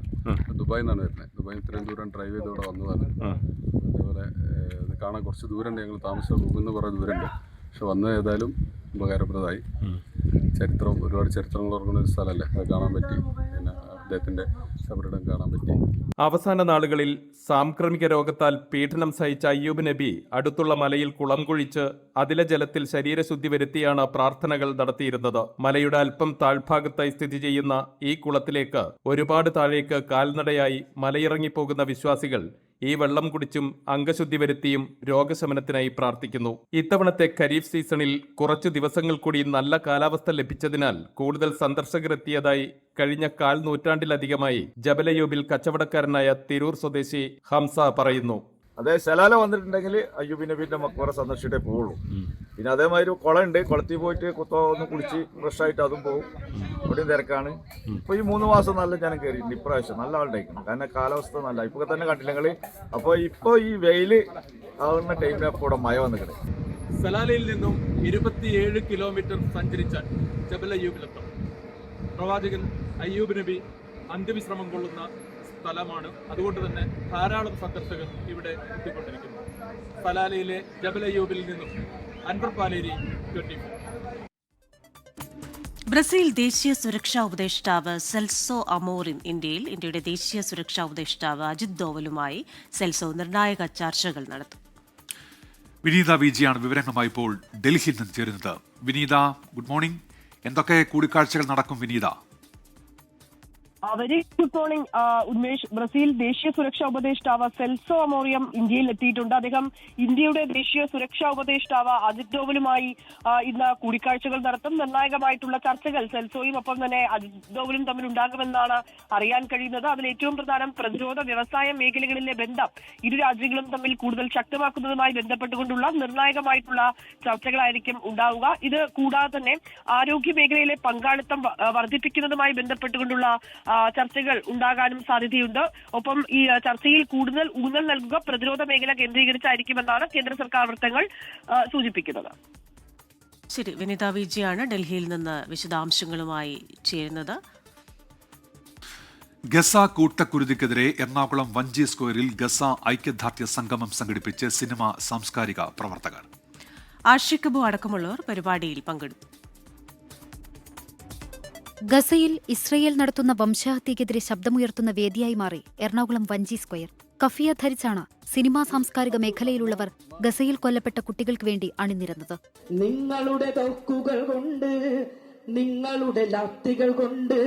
ദുബായിൽ നിന്നാണ് വരുന്നത്. ദുബായിൽ ഇത്രയും ദൂരം ഡ്രൈവ് ചെയ്ത് ഇവിടെ വന്നതാണ്. അതേപോലെ ഇത് കാണാൻ കുറച്ച് ദൂരമുണ്ട്, ഞങ്ങൾ താമസം പോകുന്ന കുറേ ദൂരമുണ്ട്. പക്ഷെ വന്നത് ഏതായാലും ഉപകാരപ്രദമായി. ഒരുപാട് ചരിത്രങ്ങൾ ഓർക്കുന്ന ഒരു സ്ഥലമല്ലേ, അത് കാണാൻ പറ്റി. പിന്നെ അദ്ദേഹത്തിൻ്റെ ശബരിടം കാണാൻ പറ്റി. അവസാന നാളുകളിൽ സാംക്രമിക രോഗത്താൽ പീഡനം സഹിച്ച അയ്യൂബ് നബി അടുത്തുള്ള മലയിൽ കുളം കുഴിച്ച് അതിലെ ജലത്തിൽ ശരീരശുദ്ധി വരുത്തിയാണ് പ്രാർത്ഥനകൾ നടത്തിയിരുന്നത്. മലയുടെ അല്പം താഴ്ഭാഗത്തായി സ്ഥിതി ചെയ്യുന്ന ഈ കുളത്തിലേക്ക് ഒരുപാട് താഴേക്ക് കാൽനടയായി മലയിറങ്ങിപ്പോകുന്ന വിശ്വാസികൾ ഈ വെള്ളം കുടിച്ചും അംഗശുദ്ധി വരുത്തിയും രോഗശമനത്തിനായി പ്രാർത്ഥിക്കുന്നു. ഇത്തവണത്തെ ഖരീഫ് സീസണിൽ കുറച്ചു ദിവസങ്ങൾ കൂടി നല്ല കാലാവസ്ഥ ലഭിച്ചതിനാൽ കൂടുതൽ സന്ദർശകർ എത്തിയതായി കഴിഞ്ഞ 1/4 നൂറ്റാണ്ടിലധികമായി ജബലയൂബിൽ കച്ചവടക്കാരനായ തിരൂർ സ്വദേശി ഹംസ പറയുന്നു. അതെ, സലാല വന്നിട്ടുണ്ടെങ്കിൽ അയ്യൂബ് നബീന്റെ മക്ബറ സന്ദർശിച്ചിട്ടേ പോവുള്ളൂ. പിന്നെ അതേമാതിരി കുളമുണ്ട്, കുളത്തിൽ പോയിട്ട് ഒന്ന് കുളിച്ച് ഫ്രഷായിട്ട് അതും പോകും. ഇവിടെയും തിരക്കാണ്. ഇപ്പൊ ഈ 3 മാസം നല്ല ജനം കയറിയിട്ടുണ്ട്. ഇപ്രാവശ്യം നല്ല ആളുണ്ടായിരിക്കണം, കാരണം കാലാവസ്ഥ നല്ല. ഇപ്പൊ തന്നെ കണ്ടില്ലെങ്കിൽ അപ്പോൾ ഇപ്പോൾ ഈ വെയില് ആവുന്ന ടൈമിൽ അപ്പോൾ ഇവിടെ മഴ വന്നിട്ട് സലാലയിൽ നിന്നും 27 കിലോമീറ്റർ സഞ്ചരിച്ചാൽ ജബലയൂബിലെത്തും. പ്രവാചകൻ അയ്യൂബ് നബി അന്ത്യവിശ്രമം കൊള്ളുന്ന സ്ഥലമാണ്. അതുകൊണ്ട് തന്നെ ധാരാളം സന്ദർശകർ ഇവിടെ എത്തിക്കൊണ്ടിരിക്കുന്നു. സലാലയിലെ ജബലയൂബിൽ നിന്നും അൻവർ പാലേരി, 24. ബ്രസീൽ ദേശീയ സുരക്ഷാ ഉപദേഷ്ടാവ് സെൽസോ അമോറിൻ ഇന്ത്യയുടെ ദേശീയ സുരക്ഷാ ഉപദേഷ്ടാവ് അജിത് ഡോവലുമായി സെൽസോ നിർണായക ചർച്ചകൾ നടത്തും. വിനീത വിജിയാണ് വിവരങ്ങളുമായി ഇപ്പോൾ ഡൽഹിയിൽ നിന്ന് ചേരുന്നത്. Vineetha, good morning. എന്തൊക്കെ കൂടിക്കാഴ്ചകൾ നടക്കും Vineetha? Very good morning Unmesh. Brazil ദേശീയ സുരക്ഷാ ഉപദേഷ്ടാവ് സെൽസോ അമോറിയം ഇന്ത്യയിൽ എത്തിയിട്ടുണ്ട്. അദ്ദേഹം ഇന്ത്യയുടെ ദേശീയ സുരക്ഷാ ഉപദേഷ്ടാവ് അജിത് ഡോവലുമായി ഇന്ന് കൂടിക്കാഴ്ചകൾ നടത്തും. നിർണായകമായിട്ടുള്ള ചർച്ചകൾ സെൽസോയും ഒപ്പം തന്നെ അജിത് ഡോവലും തമ്മിൽ ഉണ്ടാകുമെന്നാണ് അറിയാൻ കഴിയുന്നത്. അതിൽ ഏറ്റവും പ്രധാനം പ്രതിരോധ വ്യവസായ മേഖലകളിലെ ബന്ധം ഇരു രാജ്യങ്ങളും തമ്മിൽ കൂടുതൽ ശക്തമാക്കുന്നതുമായി ബന്ധപ്പെട്ടുകൊണ്ടുള്ള നിർണായകമായിട്ടുള്ള ചർച്ചകളായിരിക്കും ഉണ്ടാവുക. ഇത് കൂടാതെ തന്നെ ആരോഗ്യ മേഖലയിലെ പങ്കാളിത്തം വർദ്ധിപ്പിക്കുന്നതുമായി ബന്ധപ്പെട്ടുകൊണ്ടുള്ള ചർച്ചകൾ ഉണ്ടാകാനും സാധ്യതയുണ്ട്. ഒപ്പം ഈ ചർച്ചയിൽ കൂടുതൽ ഊന്നൽ നൽകുക പ്രതിരോധ മേഖല കേന്ദ്രീകരിച്ചായിരിക്കുമെന്നാണ് കേന്ദ്ര സർക്കാർ വൃത്തങ്ങൾ സൂചിപ്പിക്കുന്നത്. ശരി, വിനീത വിജിയാണ് ഡൽഹിയിൽ നിന്ന് വിശദാംശങ്ങളുമായി ചേരുന്നത്. ഗസ കൂട്ടക്കുരുതിക്കെതിരെ എറണാകുളം വഞ്ചി സ്ക്വയറിൽ ഗസ ഐക്യദാർഢ്യ സംഗമം സംഘടിപ്പിച്ച് സിനിമ സാംസ്കാരിക പ്രവർത്തകർ. ആഷിഖ് അബു അടക്കമുള്ളവർ പരിപാടിയിൽ പങ്കെടുത്തു. ഗസയിൽ ഇസ്രയേൽ നടത്തുന്ന വംശഹത്യക്കെതിരെ ശബ്ദമുയർത്തുന്ന വേദിയായി മാറി എറണാകുളം വഞ്ചി സ്ക്വയർ. കഫിയ ധരിച്ചാണ് സിനിമാ സാംസ്കാരിക മേഖലയിലുള്ളവർ ഗസയിൽ കൊല്ലപ്പെട്ട കുട്ടികൾക്ക് വേണ്ടി അണിനിരന്നത്. നിങ്ങളുടെ തോക്കുകൾ കൊണ്ട്, നിങ്ങളുടെ ലാത്തികൾ കൊണ്ട്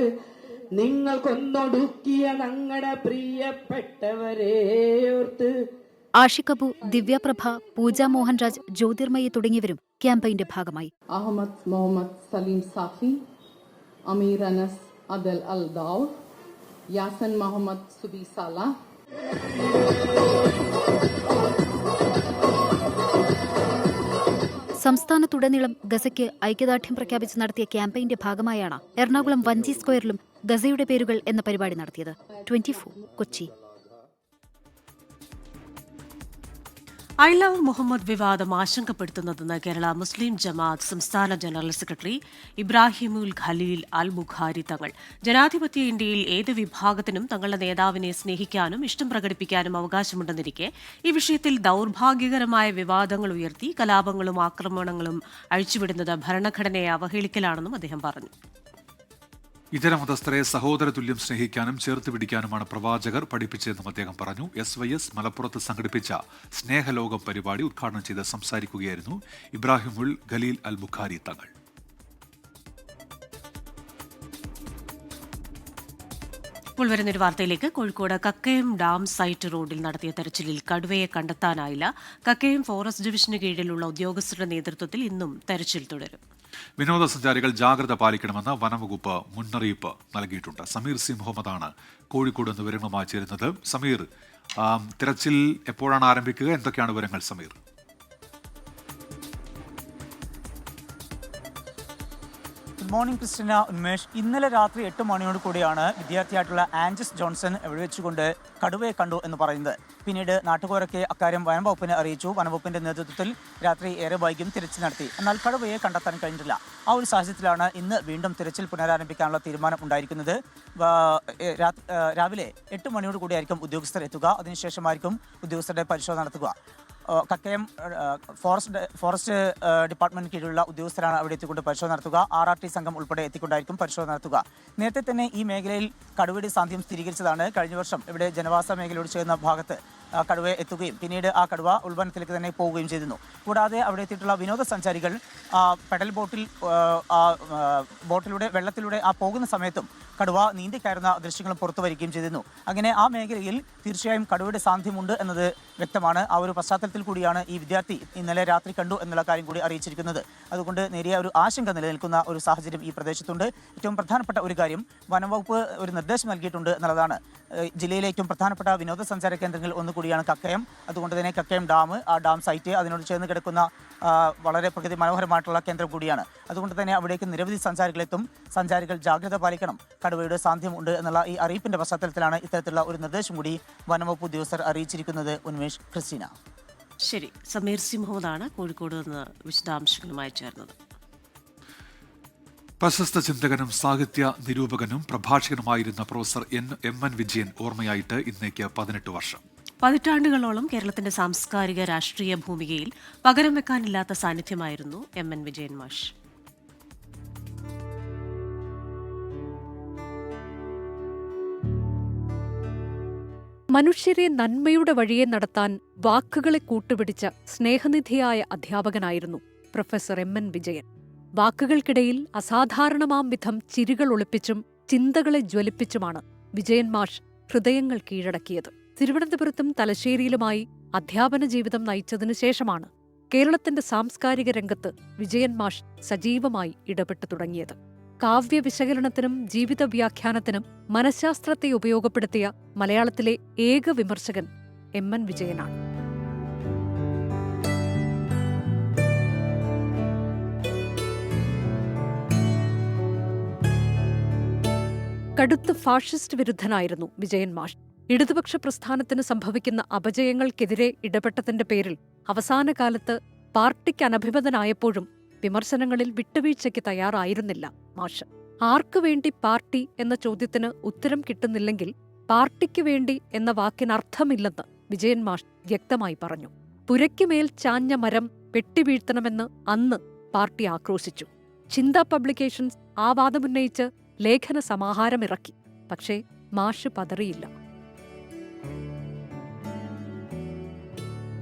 നിങ്ങൾ കൊന്നൊടുക്കിയ ഞങ്ങളുടെ പ്രിയപ്പെട്ടവരെ ഓർത്ത്. ആഷിഖ് അബു, ദിവ്യപ്രഭ, പൂജ മോഹൻരാജ്, ജ്യോതിർമയി തുടങ്ങിയവരും ക്യാമ്പയിന്റെ ഭാഗമായി. അഹമ്മദ് മുഹമ്മദ് സലീം സാഫി, അമീർ അനസ് അദൽ അൽ ദൗർ, യാസൻ മുഹമ്മദ് സുബി സാല. സംസ്ഥാനത്തുടനീളം ഗസയ്ക്ക് ഐക്യദാർഢ്യം പ്രഖ്യാപിച്ച് നടത്തിയ ക്യാമ്പയിന്റെ ഭാഗമായാണ് എറണാകുളം വഞ്ചി സ്ക്വയറിലും ഗസയുടെ പേരുകൾ എന്ന പരിപാടി നടത്തിയത്. 24 കൊച്ചി. ഐ ലവ് മുഹമ്മദ് വിവാദം ആശങ്കപ്പെടുത്തുന്നതെന്ന് കേരള മുസ്ലിം ജമാഅത്ത് സംസ്ഥാന ജനറൽ സെക്രട്ടറി ഇബ്രാഹിമുൽ ഖലീൽ അൽ ബുഖാരി തങ്ങൾ. ജനാധിപത്യ ഇന്ത്യയിൽ ഏത് വിഭാഗത്തിനും തങ്ങളുടെ നേതാവിനെ സ്നേഹിക്കാനും ഇഷ്ടം പ്രകടിപ്പിക്കാനും അവകാശമുണ്ടെന്നിരിക്കെ ഈ വിഷയത്തിൽ ദൌർഭാഗ്യകരമായ വിവാദങ്ങൾ ഉയർത്തി കലാപങ്ങളും ആക്രമണങ്ങളും അഴിച്ചുവിടുന്നത് ഭരണഘടനയെ അവഹേളിക്കലാണെന്നും അദ്ദേഹം പറഞ്ഞു. ഇതര മതസ്ഥരെ സഹോദരതുല്യം സ്നേഹിക്കാനും ചേർത്ത് പിടിക്കാനുമാണ് പ്രവാചകർ പഠിപ്പിച്ചതെന്നും അദ്ദേഹം പറഞ്ഞു. SYS മലപ്പുറത്ത് സംഘടിപ്പിച്ച സ്നേഹലോകം പരിപാടി ഉദ്ഘാടനം ചെയ്ത് സംസാരിക്കുകയായിരുന്നു ഇബ്രാഹിമുൽ ഖലീൽ അൽ ബുഖാരി തങ്ങൾ. ഇപ്പോൾ വരുന്നൊരു വാർത്തയിലേക്ക്. കോഴിക്കോട് കക്കയം ഡാം സൈറ്റ് റോഡിൽ നടത്തിയ തെരച്ചിലിൽ കടുവയെ കണ്ടെത്താനായില്ല. കക്കയം ഫോറസ്റ്റ് ഡിവിഷന് കീഴിലുള്ള ഉദ്യോഗസ്ഥരുടെ നേതൃത്വത്തിൽ ഇന്നും തെരച്ചിൽ തുടരും. വിനോദസഞ്ചാരികൾ ജാഗ്രത പാലിക്കണമെന്ന് വനംവകുപ്പ് മുന്നറിയിപ്പ് നൽകിയിട്ടുണ്ട്. സമീർ സി മുഹമ്മദാണ് കോഴിക്കോട് നിന്ന് വിവരങ്ങളുമായി ചേരുന്നത്. സമീർ, തിരച്ചിൽ എപ്പോഴാണ് ആരംഭിക്കുക? എന്തൊക്കെയാണ് വിവരങ്ങൾ Sameer? Good morning Christina, Unmesh. ഇന്നലെ രാത്രി 8 മണിയോട് കൂടിയാണ് വിദ്യാർത്ഥിയായിട്ടുള്ള ആൻജസ് ജോൺസൺ എവിടെ വെച്ചുകൊണ്ട് കടുവയെ കണ്ടു എന്ന് പറയുന്നത്. പിന്നീട് നാട്ടുകാരൊക്കെ അക്കാര്യം വനംവകുപ്പിനെ അറിയിച്ചു. വനംവകുപ്പിന്റെ നേതൃത്വത്തിൽ രാത്രി ഏറെ വൈകിയും തിരച്ചിൽ നടത്തി. എന്നാൽ കടുവയെ കണ്ടെത്താൻ കഴിഞ്ഞിട്ടില്ല. ആ ഒരു സാഹചര്യത്തിലാണ് ഇന്ന് വീണ്ടും തിരച്ചിൽ പുനരാരംഭിക്കാനുള്ള തീരുമാനം ഉണ്ടായിരിക്കുന്നത്. രാവിലെ 8 മണിയോട് കൂടിയായിരിക്കും ഉദ്യോഗസ്ഥർ എത്തുക. അതിനുശേഷമായിരിക്കും ഉദ്യോഗസ്ഥരുടെ പരിശോധന നടത്തുക. കക്കയം ഫോറസ്റ്റ് ഡിപ്പാർട്ട്മെന്റ് കീഴിലുള്ള ഉദ്യോഗസ്ഥരാണ് അവിടെ എത്തിക്കൊണ്ട് പരിശോധന നടത്തുക. RRT സംഘം ഉൾപ്പെടെ എത്തിക്കൊണ്ടായിരിക്കും പരിശോധന നടത്തുക. നേരത്തെ തന്നെ ഈ മേഖലയിൽ കടുവയുടെ സാന്നിധ്യം സ്ഥിരീകരിച്ചതാണ്. കഴിഞ്ഞ വർഷം ഇവിടെ ജനവാസ മേഖലയോട് ചേർന്ന ഭാഗത്ത് കടുവ എത്തുകയും പിന്നീട് ആ കടുവ ഉൾവനത്തിലേക്ക് തന്നെ പോവുകയും ചെയ്തിരുന്നു. കൂടാതെ അവിടെ എത്തിയിട്ടുള്ള വിനോദസഞ്ചാരികൾ പെഡൽ ബോട്ടിലൂടെ വെള്ളത്തിലൂടെ പോകുന്ന സമയത്തും കടുവ നീന്തി കയറുന്ന ദൃശ്യങ്ങളും പുറത്തു വരികയും ചെയ്തിരുന്നു. അങ്ങനെ ആ മേഖലയിൽ തീർച്ചയായും കടുവയുടെ സാന്നിധ്യമുണ്ട് എന്നത് വ്യക്തമാണ്. ആ ഒരു പശ്ചാത്തലത്തിൽ കൂടിയാണ് ഈ വിദ്യാർത്ഥി ഇന്നലെ രാത്രി കണ്ടു എന്നുള്ള കാര്യം കൂടി അറിയിച്ചിരിക്കുന്നത്. അതുകൊണ്ട് നേരിയ ഒരു ആശങ്ക നിലനിൽക്കുന്ന ഒരു സാഹചര്യം ഈ പ്രദേശത്തുണ്ട്. ഏറ്റവും പ്രധാനപ്പെട്ട ഒരു കാര്യം, വനംവകുപ്പ് ഒരു നിർദ്ദേശം നൽകിയിട്ടുണ്ട് എന്നുള്ളതാണ്. ജില്ലയിലെ ഏറ്റവും പ്രധാനപ്പെട്ട വിനോദസഞ്ചാര കേന്ദ്രങ്ങളിൽ ഒന്നുകൂടിയാണ് കക്കയം. അതുകൊണ്ട് തന്നെ കക്കയം ഡാം, ആ ഡാം സൈറ്റ്, അതിനോട് ചേർന്ന് കിടക്കുന്ന വളരെ പ്രകൃതി മനോഹരമായിട്ടുള്ള കേന്ദ്രം കൂടിയാണ്. അതുകൊണ്ട് തന്നെ അവിടേക്ക് നിരവധി സഞ്ചാരികളെത്തും. സഞ്ചാരികൾ ജാഗ്രത പാലിക്കണം, കടുവയുടെ സാന്നിധ്യം ഉണ്ട് എന്നുള്ള ഈ അറിയിപ്പിന്റെ പശ്ചാത്തലത്തിലാണ് ഇത്തരത്തിലുള്ള ഒരു നിർദ്ദേശം കൂടി വനംവകുപ്പ് ഉദ്യോഗസ്ഥർ അറിയിച്ചിരിക്കുന്നത്. ഉന്മേഷ്, ക്രിസ്റ്റീന. ശരി, സമീർ സി മുഹമ്മദാണ് കോഴിക്കോട് നിന്ന് വിശദാംശങ്ങളുമായി ചേർന്നത്. പ്രശസ്ത ചിന്തകനും സാഹിത്യ നിരൂപകനും പ്രഭാഷകനുമായിരുന്ന പ്രൊഫസർ എം.എൻ. വിജയൻ ഓർമ്മയായിട്ട് ഇന്നേക്ക് 18 വർഷം. പതിറ്റാണ്ടുകളോളം കേരളത്തിന്റെ സാംസ്കാരിക രാഷ്ട്രീയ ഭൂമികയിൽ പകരം വെക്കാനില്ലാത്ത സാന്നിധ്യമായിരുന്നു എം.എൻ. വിജയൻ മാഷ്. മനുഷ്യരെ നന്മയുടെ വഴിയെ നടത്താൻ വാക്കുകളെ കൂട്ടുപിടിച്ച സ്നേഹനിധിയായ അധ്യാപകനായിരുന്നു പ്രൊഫസർ എം.എൻ. വിജയൻ. വാക്കുകൾക്കിടയിൽ അസാധാരണമാം വിധം ചിരികൾ ഒളിപ്പിച്ചും ചിന്തകളെ ജ്വലിപ്പിച്ചുമാണ് വിജയൻ മാഷ് ഹൃദയങ്ങൾ കീഴടക്കിയത്. തിരുവനന്തപുരത്തും തലശ്ശേരിയിലുമായി അധ്യാപന ജീവിതം നയിച്ചതിനു ശേഷമാണ് കേരളത്തിന്റെ സാംസ്കാരിക രംഗത്ത് വിജയൻ മാഷ് സജീവമായി ഇടപെട്ടു തുടങ്ങിയത്. കാവ്യവിശകലനത്തിനും ജീവിത വ്യാഖ്യാനത്തിനും മനഃശാസ്ത്രത്തെ ഉപയോഗപ്പെടുത്തിയ മലയാളത്തിലെ ഏക വിമർശകൻ എം.എൻ. വിജയനാണ്. കടുത്ത ഫാഷിസ്റ്റ് വിരുദ്ധനായിരുന്നു വിജയൻ മാഷ്. ഇടതുപക്ഷ പ്രസ്ഥാനത്തിന് സംഭവിക്കുന്ന അപജയങ്ങൾക്കെതിരെ ഇടപെട്ടതിന്റെ പേരിൽ അവസാന കാലത്ത് പാർട്ടിക്ക് അനഭിമതനായപ്പോഴും വിമർശനങ്ങളിൽ വിട്ടുവീഴ്ചയ്ക്ക് തയ്യാറായിരുന്നില്ല മാഷ്. ആർക്കു വേണ്ടി പാർട്ടി എന്ന ചോദ്യത്തിന് ഉത്തരം കിട്ടുന്നില്ലെങ്കിൽ പാർട്ടിക്ക് വേണ്ടി എന്ന വാക്കിനർത്ഥമില്ലെന്ന് വിജയൻ മാഷ് വ്യക്തമായി പറഞ്ഞു. പുരയ്ക്കുമേൽ ചാഞ്ഞ മരം വെട്ടിവീഴ്ത്തണമെന്ന് അന്ന് പാർട്ടി ആക്രോശിച്ചു. ചിന്ത പബ്ലിക്കേഷൻസ് ആ വാദമുന്നയിച്ച് ലേഖന സമാഹാരമിറക്കി. പക്ഷേ മാഷ് പതറിയില്ല.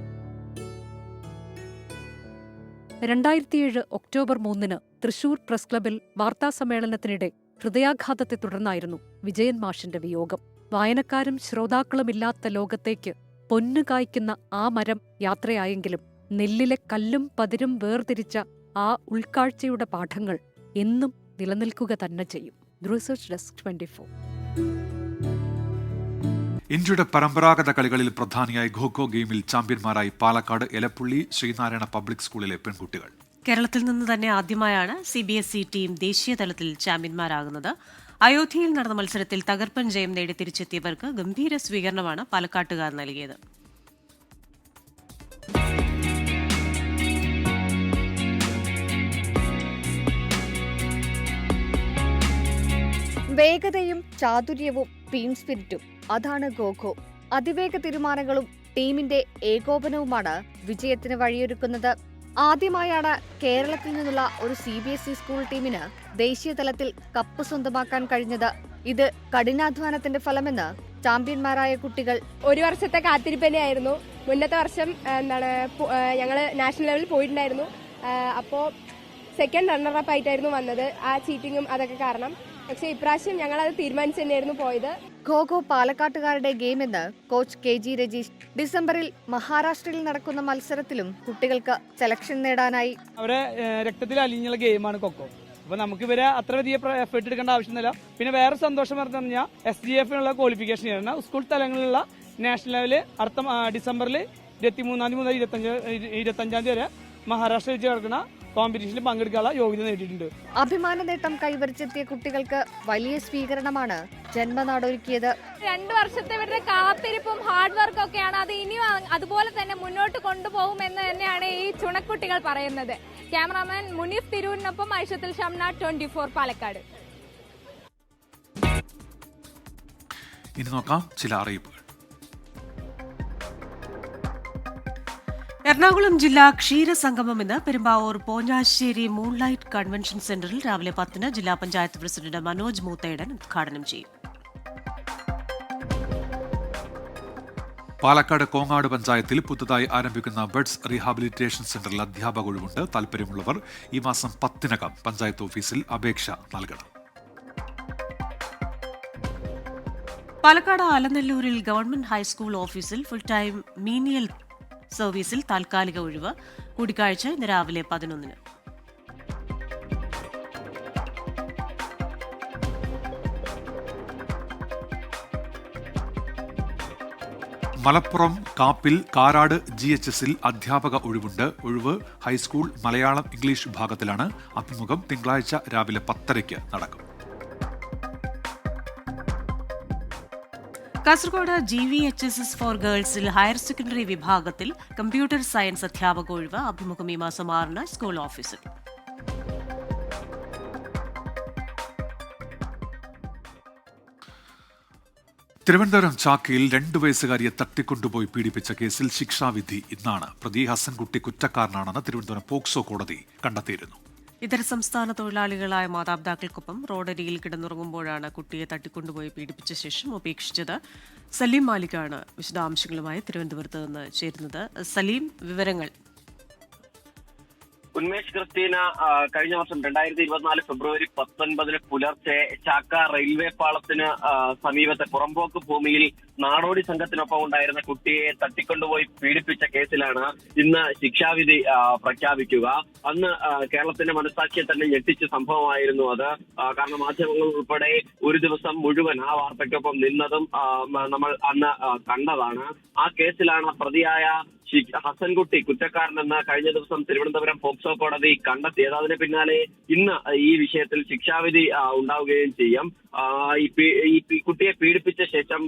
ഒക്ടോബർ 3 തൃശൂർ പ്രസ് ക്ലബിൽ വാർത്താസമ്മേളനത്തിനിടെ ഹൃദയാഘാതത്തെ തുടർന്നായിരുന്നു വിജയൻ മാഷിന്റെ വിയോഗം. വായനക്കാരും ശ്രോതാക്കളുമില്ലാത്ത ലോകത്തേക്ക് പൊന്നു കായ്ക്കുന്ന ആ മരം യാത്രയായെങ്കിലും നെല്ലിലെ കല്ലും പതിരും വേർതിരിച്ച ആ ഉൾക്കാഴ്ചയുടെ പാഠങ്ങൾ എന്നും നിലനിൽക്കുക തന്നെ ചെയ്യും. Research desk 24. ഇന്ത്യയുടെ പരമ്പരാഗത കളികളിൽ പ്രധാനിയായ ഖോ ഗെയിമിൽ ചാമ്പ്യന്മാരായി പാലക്കാട് എലപ്പുള്ളി ശ്രീനാരായണ പബ്ലിക് സ്കൂളിലെ പെൺകുട്ടികൾ. കേരളത്തിൽ നിന്ന് തന്നെ ആദ്യമായാണ് CBSE ടീം ദേശീയ തലത്തിൽ ചാമ്പ്യന്മാരാകുന്നത്. അയോധ്യയിൽ നടന്ന മത്സരത്തിൽ തകർപ്പൻ ജയം നേടി തിരിച്ചെത്തിയവർക്ക് ഗംഭീര സ്വീകരണമാണ് പാലക്കാട്ടുകാർ നൽകിയത്. വേഗതയും ചാതുര്യവും ടീം സ്പിരിറ്റും അതാണ് ഖോ. അതിവേഗ തീരുമാനങ്ങളും ടീമിന്റെ ഏകോപനവുമാണ് വിജയത്തിന് വഴിയൊരുക്കുന്നത്. ആദ്യമായാണ് കേരളത്തിൽ നിന്നുള്ള ഒരു CBSE സ്കൂൾ ടീമിന് ദേശീയ തലത്തിൽ കപ്പ് സ്വന്തമാക്കാൻ കഴിഞ്ഞത്. ഇത് കഠിനാധ്വാനത്തിന്റെ ഫലമെന്ന് ചാമ്പ്യന്മാരായ കുട്ടികൾ. ഒരു വർഷത്തെ കാത്തിരിപ്പ് തന്നെയായിരുന്നു. മുന്നത്തെ വർഷം ഞങ്ങൾ നാഷണൽ ലെവലിൽ പോയിട്ടുണ്ടായിരുന്നു. അപ്പോൾ സെക്കൻഡ് റണ്ണറപ്പ് ആയിട്ടായിരുന്നു വന്നത്. ആ ചീറ്റിങ്ങും അതൊക്കെ കാരണം. പക്ഷേ ഇപ്രാവശ്യം ഞങ്ങൾ അത് തീരുമാനിച്ച് തന്നെയായിരുന്നു പോയത്. ഖോ പാലക്കാട്ടുകാരുടെ ഗെയിമെന്ന് കോച്ച് KG രജീഷ്. ഡിസംബറിൽ മഹാരാഷ്ട്രയിൽ നടക്കുന്ന മത്സരത്തിലും കുട്ടികൾക്ക് സെലക്ഷൻ നേടാനായി. അവരെ രക്തത്തിൽ അലിഞ്ഞുള്ള ഗെയിമാണ് ഖോ. അപ്പൊ നമുക്ക് ഇവരെ അത്ര വലിയ എഫേർട്ട് എടുക്കേണ്ട ആവശ്യമൊന്നുമില്ല. പിന്നെ വേറെ സന്തോഷം പറഞ്ഞു കഴിഞ്ഞാൽ SGF ക്വാളിഫിക്കേഷൻ സ്കൂൾ തലങ്ങളിലുള്ള നാഷണൽ ലെവല് അടുത്ത ഡിസംബറിൽ 23 മുതൽ 25 വരെ മഹാരാഷ്ട്ര വെച്ച് കിടക്കുന്ന കോമ്പറ്റീഷനിൽ പങ്കെടുക്കാനുള്ള യോഗ്യത നേടിയിട്ടുണ്ട്. അഭിമാന നേട്ടം കൈവരിച്ചെത്തിയ കുട്ടികൾക്ക് വലിയ സ്വീകരണമാണ് ജന്മനാടൊരുക്കിയത്. 2 വർഷത്തെ ഇവരുടെ കാത്തിരിപ്പും ഹാർഡ് വർക്കും ഒക്കെയാണ് അത് ഇനിയും അതുപോലെ തന്നെ മുന്നോട്ട് കൊണ്ടുപോകുമെന്ന് തന്നെയാണ് ഈ ചുണക്കുട്ടികൾ പറയുന്നത്. ക്യാമറാമാൻ മുനീഫ് തിരൂരിനൊപ്പം ഐഷത്തുൽ ഷംന, 24 പാലക്കാട്. ഇനി നോക്കാം ചില അറിയിപ്പുകൾ. എറണാകുളം ജില്ലാ ക്ഷീരസംഗമം ഇന്ന് പെരുമ്പാവൂർ പോഞ്ഞാശ്ശേരി മൂൺലൈറ്റ് കൺവെൻഷൻ സെന്ററിൽ രാവിലെ 10-ന് ജില്ലാ പഞ്ചായത്ത് പ്രസിഡന്റ് മനോജ് മൂത്തേടൻ ഉദ്ഘാടനം ചെയ്യും. പാലക്കാട് കോങ്ങാട് പഞ്ചായത്തിൽ പുതുതായി ആരംഭിക്കുന്ന ബഡ്സ് റീഹാബിലിറ്റേഷൻ സെന്ററിൽ അധ്യാപക ഒഴിവുണ്ട്. താൽപര്യമുള്ളവർ ഈ മാസം 10-നകം പഞ്ചായത്ത് ഓഫീസിൽ അപേക്ഷ നൽകണം. പാലക്കാട് ആലനല്ലൂരിൽ ഗവൺമെന്റ് ഹൈസ്കൂൾ ഓഫീസിൽ ഫുൾ ടൈം മീനിയൽ സർവീസിൽ താൽക്കാലിക ഒഴിവ്. കൂടിക്കാഴ്ച ഇന്ന് രാവിലെ 11-ന്. മലപ്പുറം കാപ്പിൽ കാരാട് GHSൽ അധ്യാപക ഒഴിവുണ്ട്. ഒഴിവ് ഹൈസ്കൂൾ മലയാളം ഇംഗ്ലീഷ് വിഭാഗത്തിലാണ്. അഭിമുഖം തിങ്കളാഴ്ച രാവിലെ 10:30 നടക്കും. കാസർഗോഡ് GVHSS ഫോർ ഗേൾസിൽ ഹയർ സെക്കൻഡറി വിഭാഗത്തിൽ കമ്പ്യൂട്ടർ സയൻസ് അധ്യാപക ഒഴിവ്. അഭിമുഖം ഈ മാസം 6-ന് സ്കൂൾ ഓഫീസിൽ. തിരുവനന്തപുരം ചാക്കയിൽ 2 വയസ്സുകാരിയെ തട്ടിക്കൊണ്ടുപോയി പീഡിപ്പിച്ച കേസിൽ ശിക്ഷാവിധി ഇന്നാണ്. പ്രതി ഹസൻകുട്ടി കുറ്റക്കാരനാണെന്ന് തിരുവനന്തപുരം പോക്സോ കോടതി കണ്ടെത്തിയിരുന്നു. ഇതര സംസ്ഥാന തൊഴിലാളികളായ മാതാപിതാക്കൾക്കൊപ്പം റോഡരികിൽ കിടന്നുറങ്ങുമ്പോഴാണ് കുട്ടിയെ തട്ടിക്കൊണ്ടുപോയി പീഡിപ്പിച്ച ശേഷം ഉപേക്ഷിച്ചത്. സലീം മാലിക്കാണ് വിശദാംശങ്ങളുമായി തിരുവനന്തപുരത്ത് നിന്ന് ചേരുന്നത്. സലീം, വിവരങ്ങൾ. ഉന്മേഷ് ക്രിസ്റ്റീന, കഴിഞ്ഞ വർഷം 2024 ഫെബ്രുവരി 19 പുലർച്ചെ ചാക്ക റെയിൽവേ പാളത്തിന് സമീപത്തെ പുറമ്പോക്ക് ഭൂമിയിൽ നാടോടി സംഘത്തിനൊപ്പം ഉണ്ടായിരുന്ന കുട്ടിയെ തട്ടിക്കൊണ്ടുപോയി പീഡിപ്പിച്ച കേസിലാണ് ഇന്ന് ശിക്ഷാവിധി പ്രഖ്യാപിക്കുക. അന്ന് കേരളത്തിന്റെ മനസ്സാക്ഷിയെ തന്നെ ഞെട്ടിച്ച സംഭവമായിരുന്നു അത്. കാരണം മാധ്യമങ്ങൾ ഉൾപ്പെടെ ഒരു ദിവസം മുഴുവൻ ആ വാർത്തയ്ക്കൊപ്പം നിന്നതും നമ്മൾ അന്ന് കണ്ടതാണ്. ആ കേസിലാണ് പ്രതിയായ ഹസൻകുട്ടി കുറ്റക്കാരനെന്ന് കഴിഞ്ഞ ദിവസം തിരുവനന്തപുരം പോക്സോ കോടതി കണ്ടെത്തിയത്. അതിന് പിന്നാലെ ഇന്ന് ഈ വിഷയത്തിൽ ശിക്ഷാവിധി ഉണ്ടാവുകയും ചെയ്യും. ഈ കുട്ടിയെ പീഡിപ്പിച്ച ശേഷം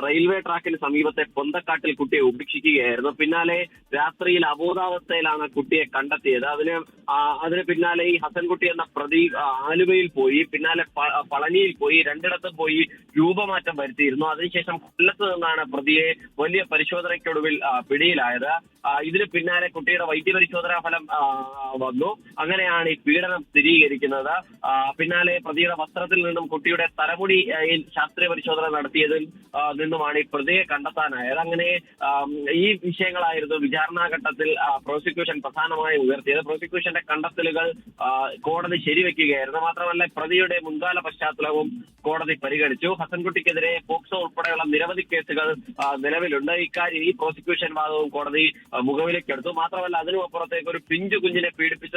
റെയിൽവേ ട്രാക്കിന് സമീപത്തെ പൊന്തക്കാട്ടിൽ കുട്ടിയെ ഉപേക്ഷിക്കുകയായിരുന്നു. പിന്നാലെ രാത്രിയിൽ അബോധാവസ്ഥയിലാണ് കുട്ടിയെ കണ്ടെത്തിയത്. അതിന് പിന്നാലെ ഈ ഹസൻകുട്ടി എന്ന പ്രതി ആലുവയിൽ പോയി, പിന്നാലെ പളനിയിൽ പോയി, 2ഇടത്തും പോയി രൂപമാറ്റം വരുത്തിയിരുന്നു. അതിനുശേഷം കൊല്ലത്ത് നിന്നാണ് പ്രതിയെ വലിയ പരിശോധനയ്ക്കൊടുവിൽ പിടിയിലായത്. ഇതിന് പിന്നാലെ കുട്ടിയുടെ വൈദ്യപരിശോധനാ ഫലം വന്നു. അങ്ങനെയാണ് ഈ പീഡനം സ്ഥിരീകരിക്കുന്നത്. പിന്നാലെ പ്രതിയുടെ വസ്ത്രത്തിൽ നിന്നും കുട്ടിയുടെ തലമുടിയിൽ ശാസ്ത്രീയ പരിശോധന നടത്തിയതിൽ നിന്നുമാണ് ഈ പ്രതിയെ കണ്ടെത്താനായത്. അങ്ങനെ ഈ വിഷയങ്ങളായിരുന്നു വിചാരണാഘട്ടത്തിൽ പ്രോസിക്യൂഷൻ പ്രധാനമായും ഉയർത്തിയത്. പ്രോസിക്യൂഷന്റെ കണ്ടെത്തലുകൾ കോടതി ശരിവെക്കുകയായിരുന്നു. മാത്രമല്ല പ്രതിയുടെ മുൻകാല പശ്ചാത്തലവും കോടതി പരിഗണിച്ചു. ഹസൻകുട്ടിക്കെതിരെ പോക്സോ ഉൾപ്പെടെയുള്ള നിരവധി കേസുകൾ നിലവിലുണ്ട്. ഇക്കാര്യം ഈ പ്രോസിക്യൂഷൻ വാദവും കോടതി മുഖവിലേക്കെടുത്തു. മാത്രമല്ല അതിനുമപ്പുറത്തേക്ക് ഒരു പിഞ്ചു കുഞ്ഞിനെ പീഡിപ്പിച്ച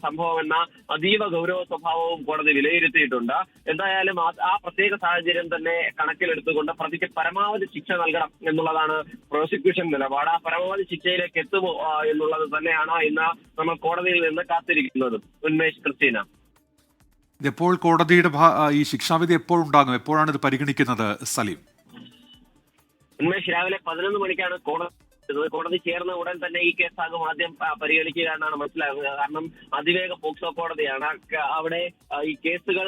സംഭവം എന്ന അതീവ ഗൗരവ സ്വഭാവവും കോടതി വിലയിരുത്തിയിട്ടുണ്ട്. എന്തായാലും ആ പ്രത്യേക സാഹചര്യം തന്നെ കണക്കിലെടുത്തുകൊണ്ട് പ്രതിക്ക് പരമാവധി ശിക്ഷ നൽകണം എന്നുള്ളതാണ് പ്രോസിക്യൂഷൻ നിലപാട്. ആ പരമാവധി ശിക്ഷയിലേക്ക് എത്തുമോ എന്നുള്ളത് തന്നെയാണ് ഇന്ന് നമ്മൾ കോടതിയിൽ നിന്ന് കാത്തിരിക്കുന്നത്. ഉന്മേഷ്, ക്രിസ്റ്റീന. ഇതെപ്പോൾ കോടതിയുടെ ഈ ശിക്ഷാവിധി എപ്പോഴുണ്ടാകും? എപ്പോഴാണ് ഇത് പരിഗണിക്കുന്നത് സലീം? ഉന്മേഷ്, രാവിലെ 11 മണിക്കാണ് കോടതി ചേർന്ന ഉടൻ തന്നെ ഈ കേസാകും ആദ്യം പരിഗണിക്കുക എന്നാണ് മനസ്സിലാകുന്നത്. കാരണം അതിവേഗ പോക്സോ കോടതിയാണ്. അവിടെ ഈ കേസുകൾ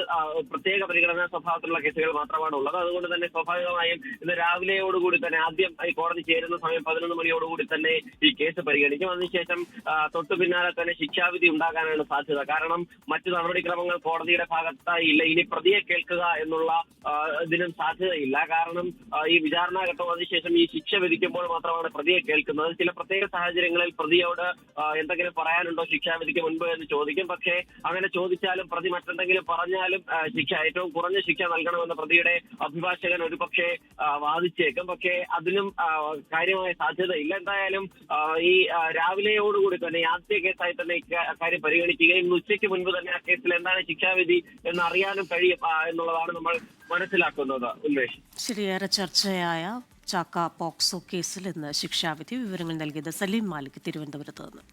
പ്രത്യേക പരിഗണനാ സ്വഭാവത്തിലുള്ള കേസുകൾ മാത്രമാണ് ഉള്ളത്. അതുകൊണ്ട് തന്നെ സ്വാഭാവികമായും ഇന്ന് രാവിലെയോടുകൂടി തന്നെ ആദ്യം ഈ കോടതി ചേരുന്ന സമയം 11 മണിയോടുകൂടി തന്നെ ഈ കേസ് പരിഗണിക്കും. അതിനുശേഷം തൊട്ടു പിന്നാലെ തന്നെ ശിക്ഷാവിധി ഉണ്ടാകാനാണ് സാധ്യത. കാരണം മറ്റു നടപടിക്രമങ്ങൾ കോടതിയുടെ ഭാഗത്തായില്ല. ഇനി പ്രതിയെ കേൾക്കുക എന്നുള്ള ഇതിനും സാധ്യതയില്ല. കാരണം ഈ വിചാരണാഘട്ടം അതിനുശേഷം ഈ ശിക്ഷ വിധിക്കുമ്പോൾ മാത്രമാണ് പ്രതിയെ കേൾക്കുന്നത്. ചില പ്രത്യേക സാഹചര്യങ്ങളിൽ പ്രതിയോട് എന്തെങ്കിലും പറയാനുണ്ടോ ശിക്ഷാവിധിക്ക് മുൻപ് എന്ന് ചോദിക്കും. പക്ഷേ അങ്ങനെ ചോദിച്ചാലും പ്രതി മറ്റെന്തെങ്കിലും പറഞ്ഞാലും ഏറ്റവും കുറഞ്ഞ ശിക്ഷ നൽകണമെന്ന് പ്രതിയുടെ അഭിഭാഷകൻ ഒരുപക്ഷെ വാദിച്ചേക്കും. പക്ഷേ അതിനും കാര്യമായ സാധ്യതയില്ല. എന്തായാലും ഈ രാവിലെയോടുകൂടി തന്നെ ആദ്യ കേസായി തന്നെ കാര്യം പരിഗണിക്കുകയും ഉച്ചയ്ക്ക് മുൻപ് തന്നെ ആ കേസിൽ എന്താണ് ശിക്ഷാവിധി എന്ന് അറിയാനും കഴിയും എന്നുള്ളതാണ് നമ്മൾ മനസ്സിലാക്കുന്നത്. ഉന്മേഷ്, ശരിയേറെ ചർച്ചയായ ചാക്ക പോക്സോ കേസിൽ ഇന്ന് ശിക്ഷാവിധി. വിവരങ്ങൾ നൽകിയത് സലീം മാലിക് തിരുവനന്തപുരത്ത് നിന്ന്.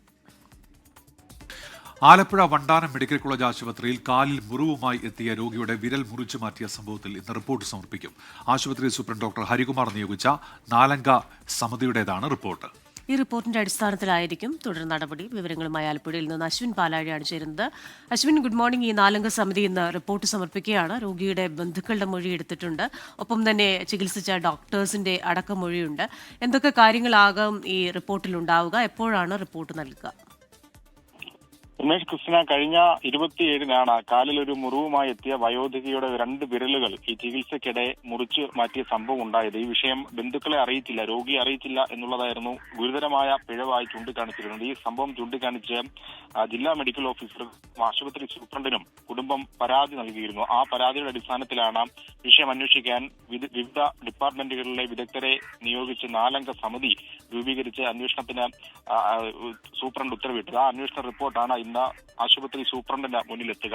ആലപ്പുഴ വണ്ടാനം മെഡിക്കൽ കോളേജ് ആശുപത്രിയിൽ കാലിൽ മുറിവുമായി എത്തിയ രോഗിയുടെ വിരൽ മുറിച്ചു മാറ്റിയ സംഭവത്തിൽ ഇന്ന് റിപ്പോർട്ട് സമർപ്പിക്കും. ആശുപത്രി സൂപ്രണ്ട് ഡോക്ടർ ഹരികുമാർ നിയോഗിച്ച 4-അംഗ സമിതിയുടേതാണ് റിപ്പോർട്ട്. ഈ റിപ്പോർട്ടിന്റെ അടിസ്ഥാനത്തിലായിരിക്കും തുടർ നടപടി. വിവരങ്ങളുമായി ആലപ്പുഴയിൽ നിന്ന് അശ്വിൻ പാലാഴിയാണ് ചേരുന്നത്. Ashwin, good morning. ഈ 4-അംഗ സമിതി ഇന്ന് റിപ്പോർട്ട് സമർപ്പിക്കുകയാണ്. രോഗിയുടെ ബന്ധുക്കളുടെ മൊഴി എടുത്തിട്ടുണ്ട്. ഒപ്പം തന്നെ ചികിത്സിച്ച ഡോക്ടേഴ്സിന്റെ അടക്കം മൊഴിയുണ്ട്. എന്തൊക്കെ കാര്യങ്ങളാകും ഈ റിപ്പോർട്ടിൽ ഉണ്ടാവുക? എപ്പോഴാണ് റിപ്പോർട്ട് നൽകുക? ഉമേഷ്, ക്രിസ്റ്റിന, കഴിഞ്ഞ 27-നാണ് കാലിൽ ഒരു മുറിവുമായി എത്തിയ വയോധികയുടെ 2 വിരലുകൾ ഈ ചികിത്സയ്ക്കിടെ മുറിച്ചു മാറ്റിയ സംഭവം ഉണ്ടായത്. ഈ വിഷയം ബന്ധുക്കളെ അറിയിച്ചില്ല, രോഗിയെ അറിയിച്ചില്ല എന്നുള്ളതായിരുന്നു ഗുരുതരമായ പിഴവായി ചൂണ്ടിക്കാണിച്ചിരുന്നത്. ഈ സംഭവം ചൂണ്ടിക്കാണിച്ച് ജില്ലാ മെഡിക്കൽ ഓഫീസറും ആശുപത്രി സൂപ്രണ്ടിനും കുടുംബം പരാതി നൽകിയിരുന്നു. ആ പരാതിയുടെ അടിസ്ഥാനത്തിലാണ് വിഷയം അന്വേഷിക്കാൻ വിവിധ ഡിപ്പാർട്ട്മെന്റുകളിലെ വിദഗ്ധരെ നിയോഗിച്ച് 4-അംഗ സമിതി രൂപീകരിച്ച് അന്വേഷണത്തിന് സൂപ്രണ്ട് ഉത്തരവിട്ടത്. ആ അന്വേഷണ റിപ്പോർട്ടാണ് ഇന്ന് ആശുപത്രി സൂപ്രണ്ടിന് മുന്നിലെത്തുക.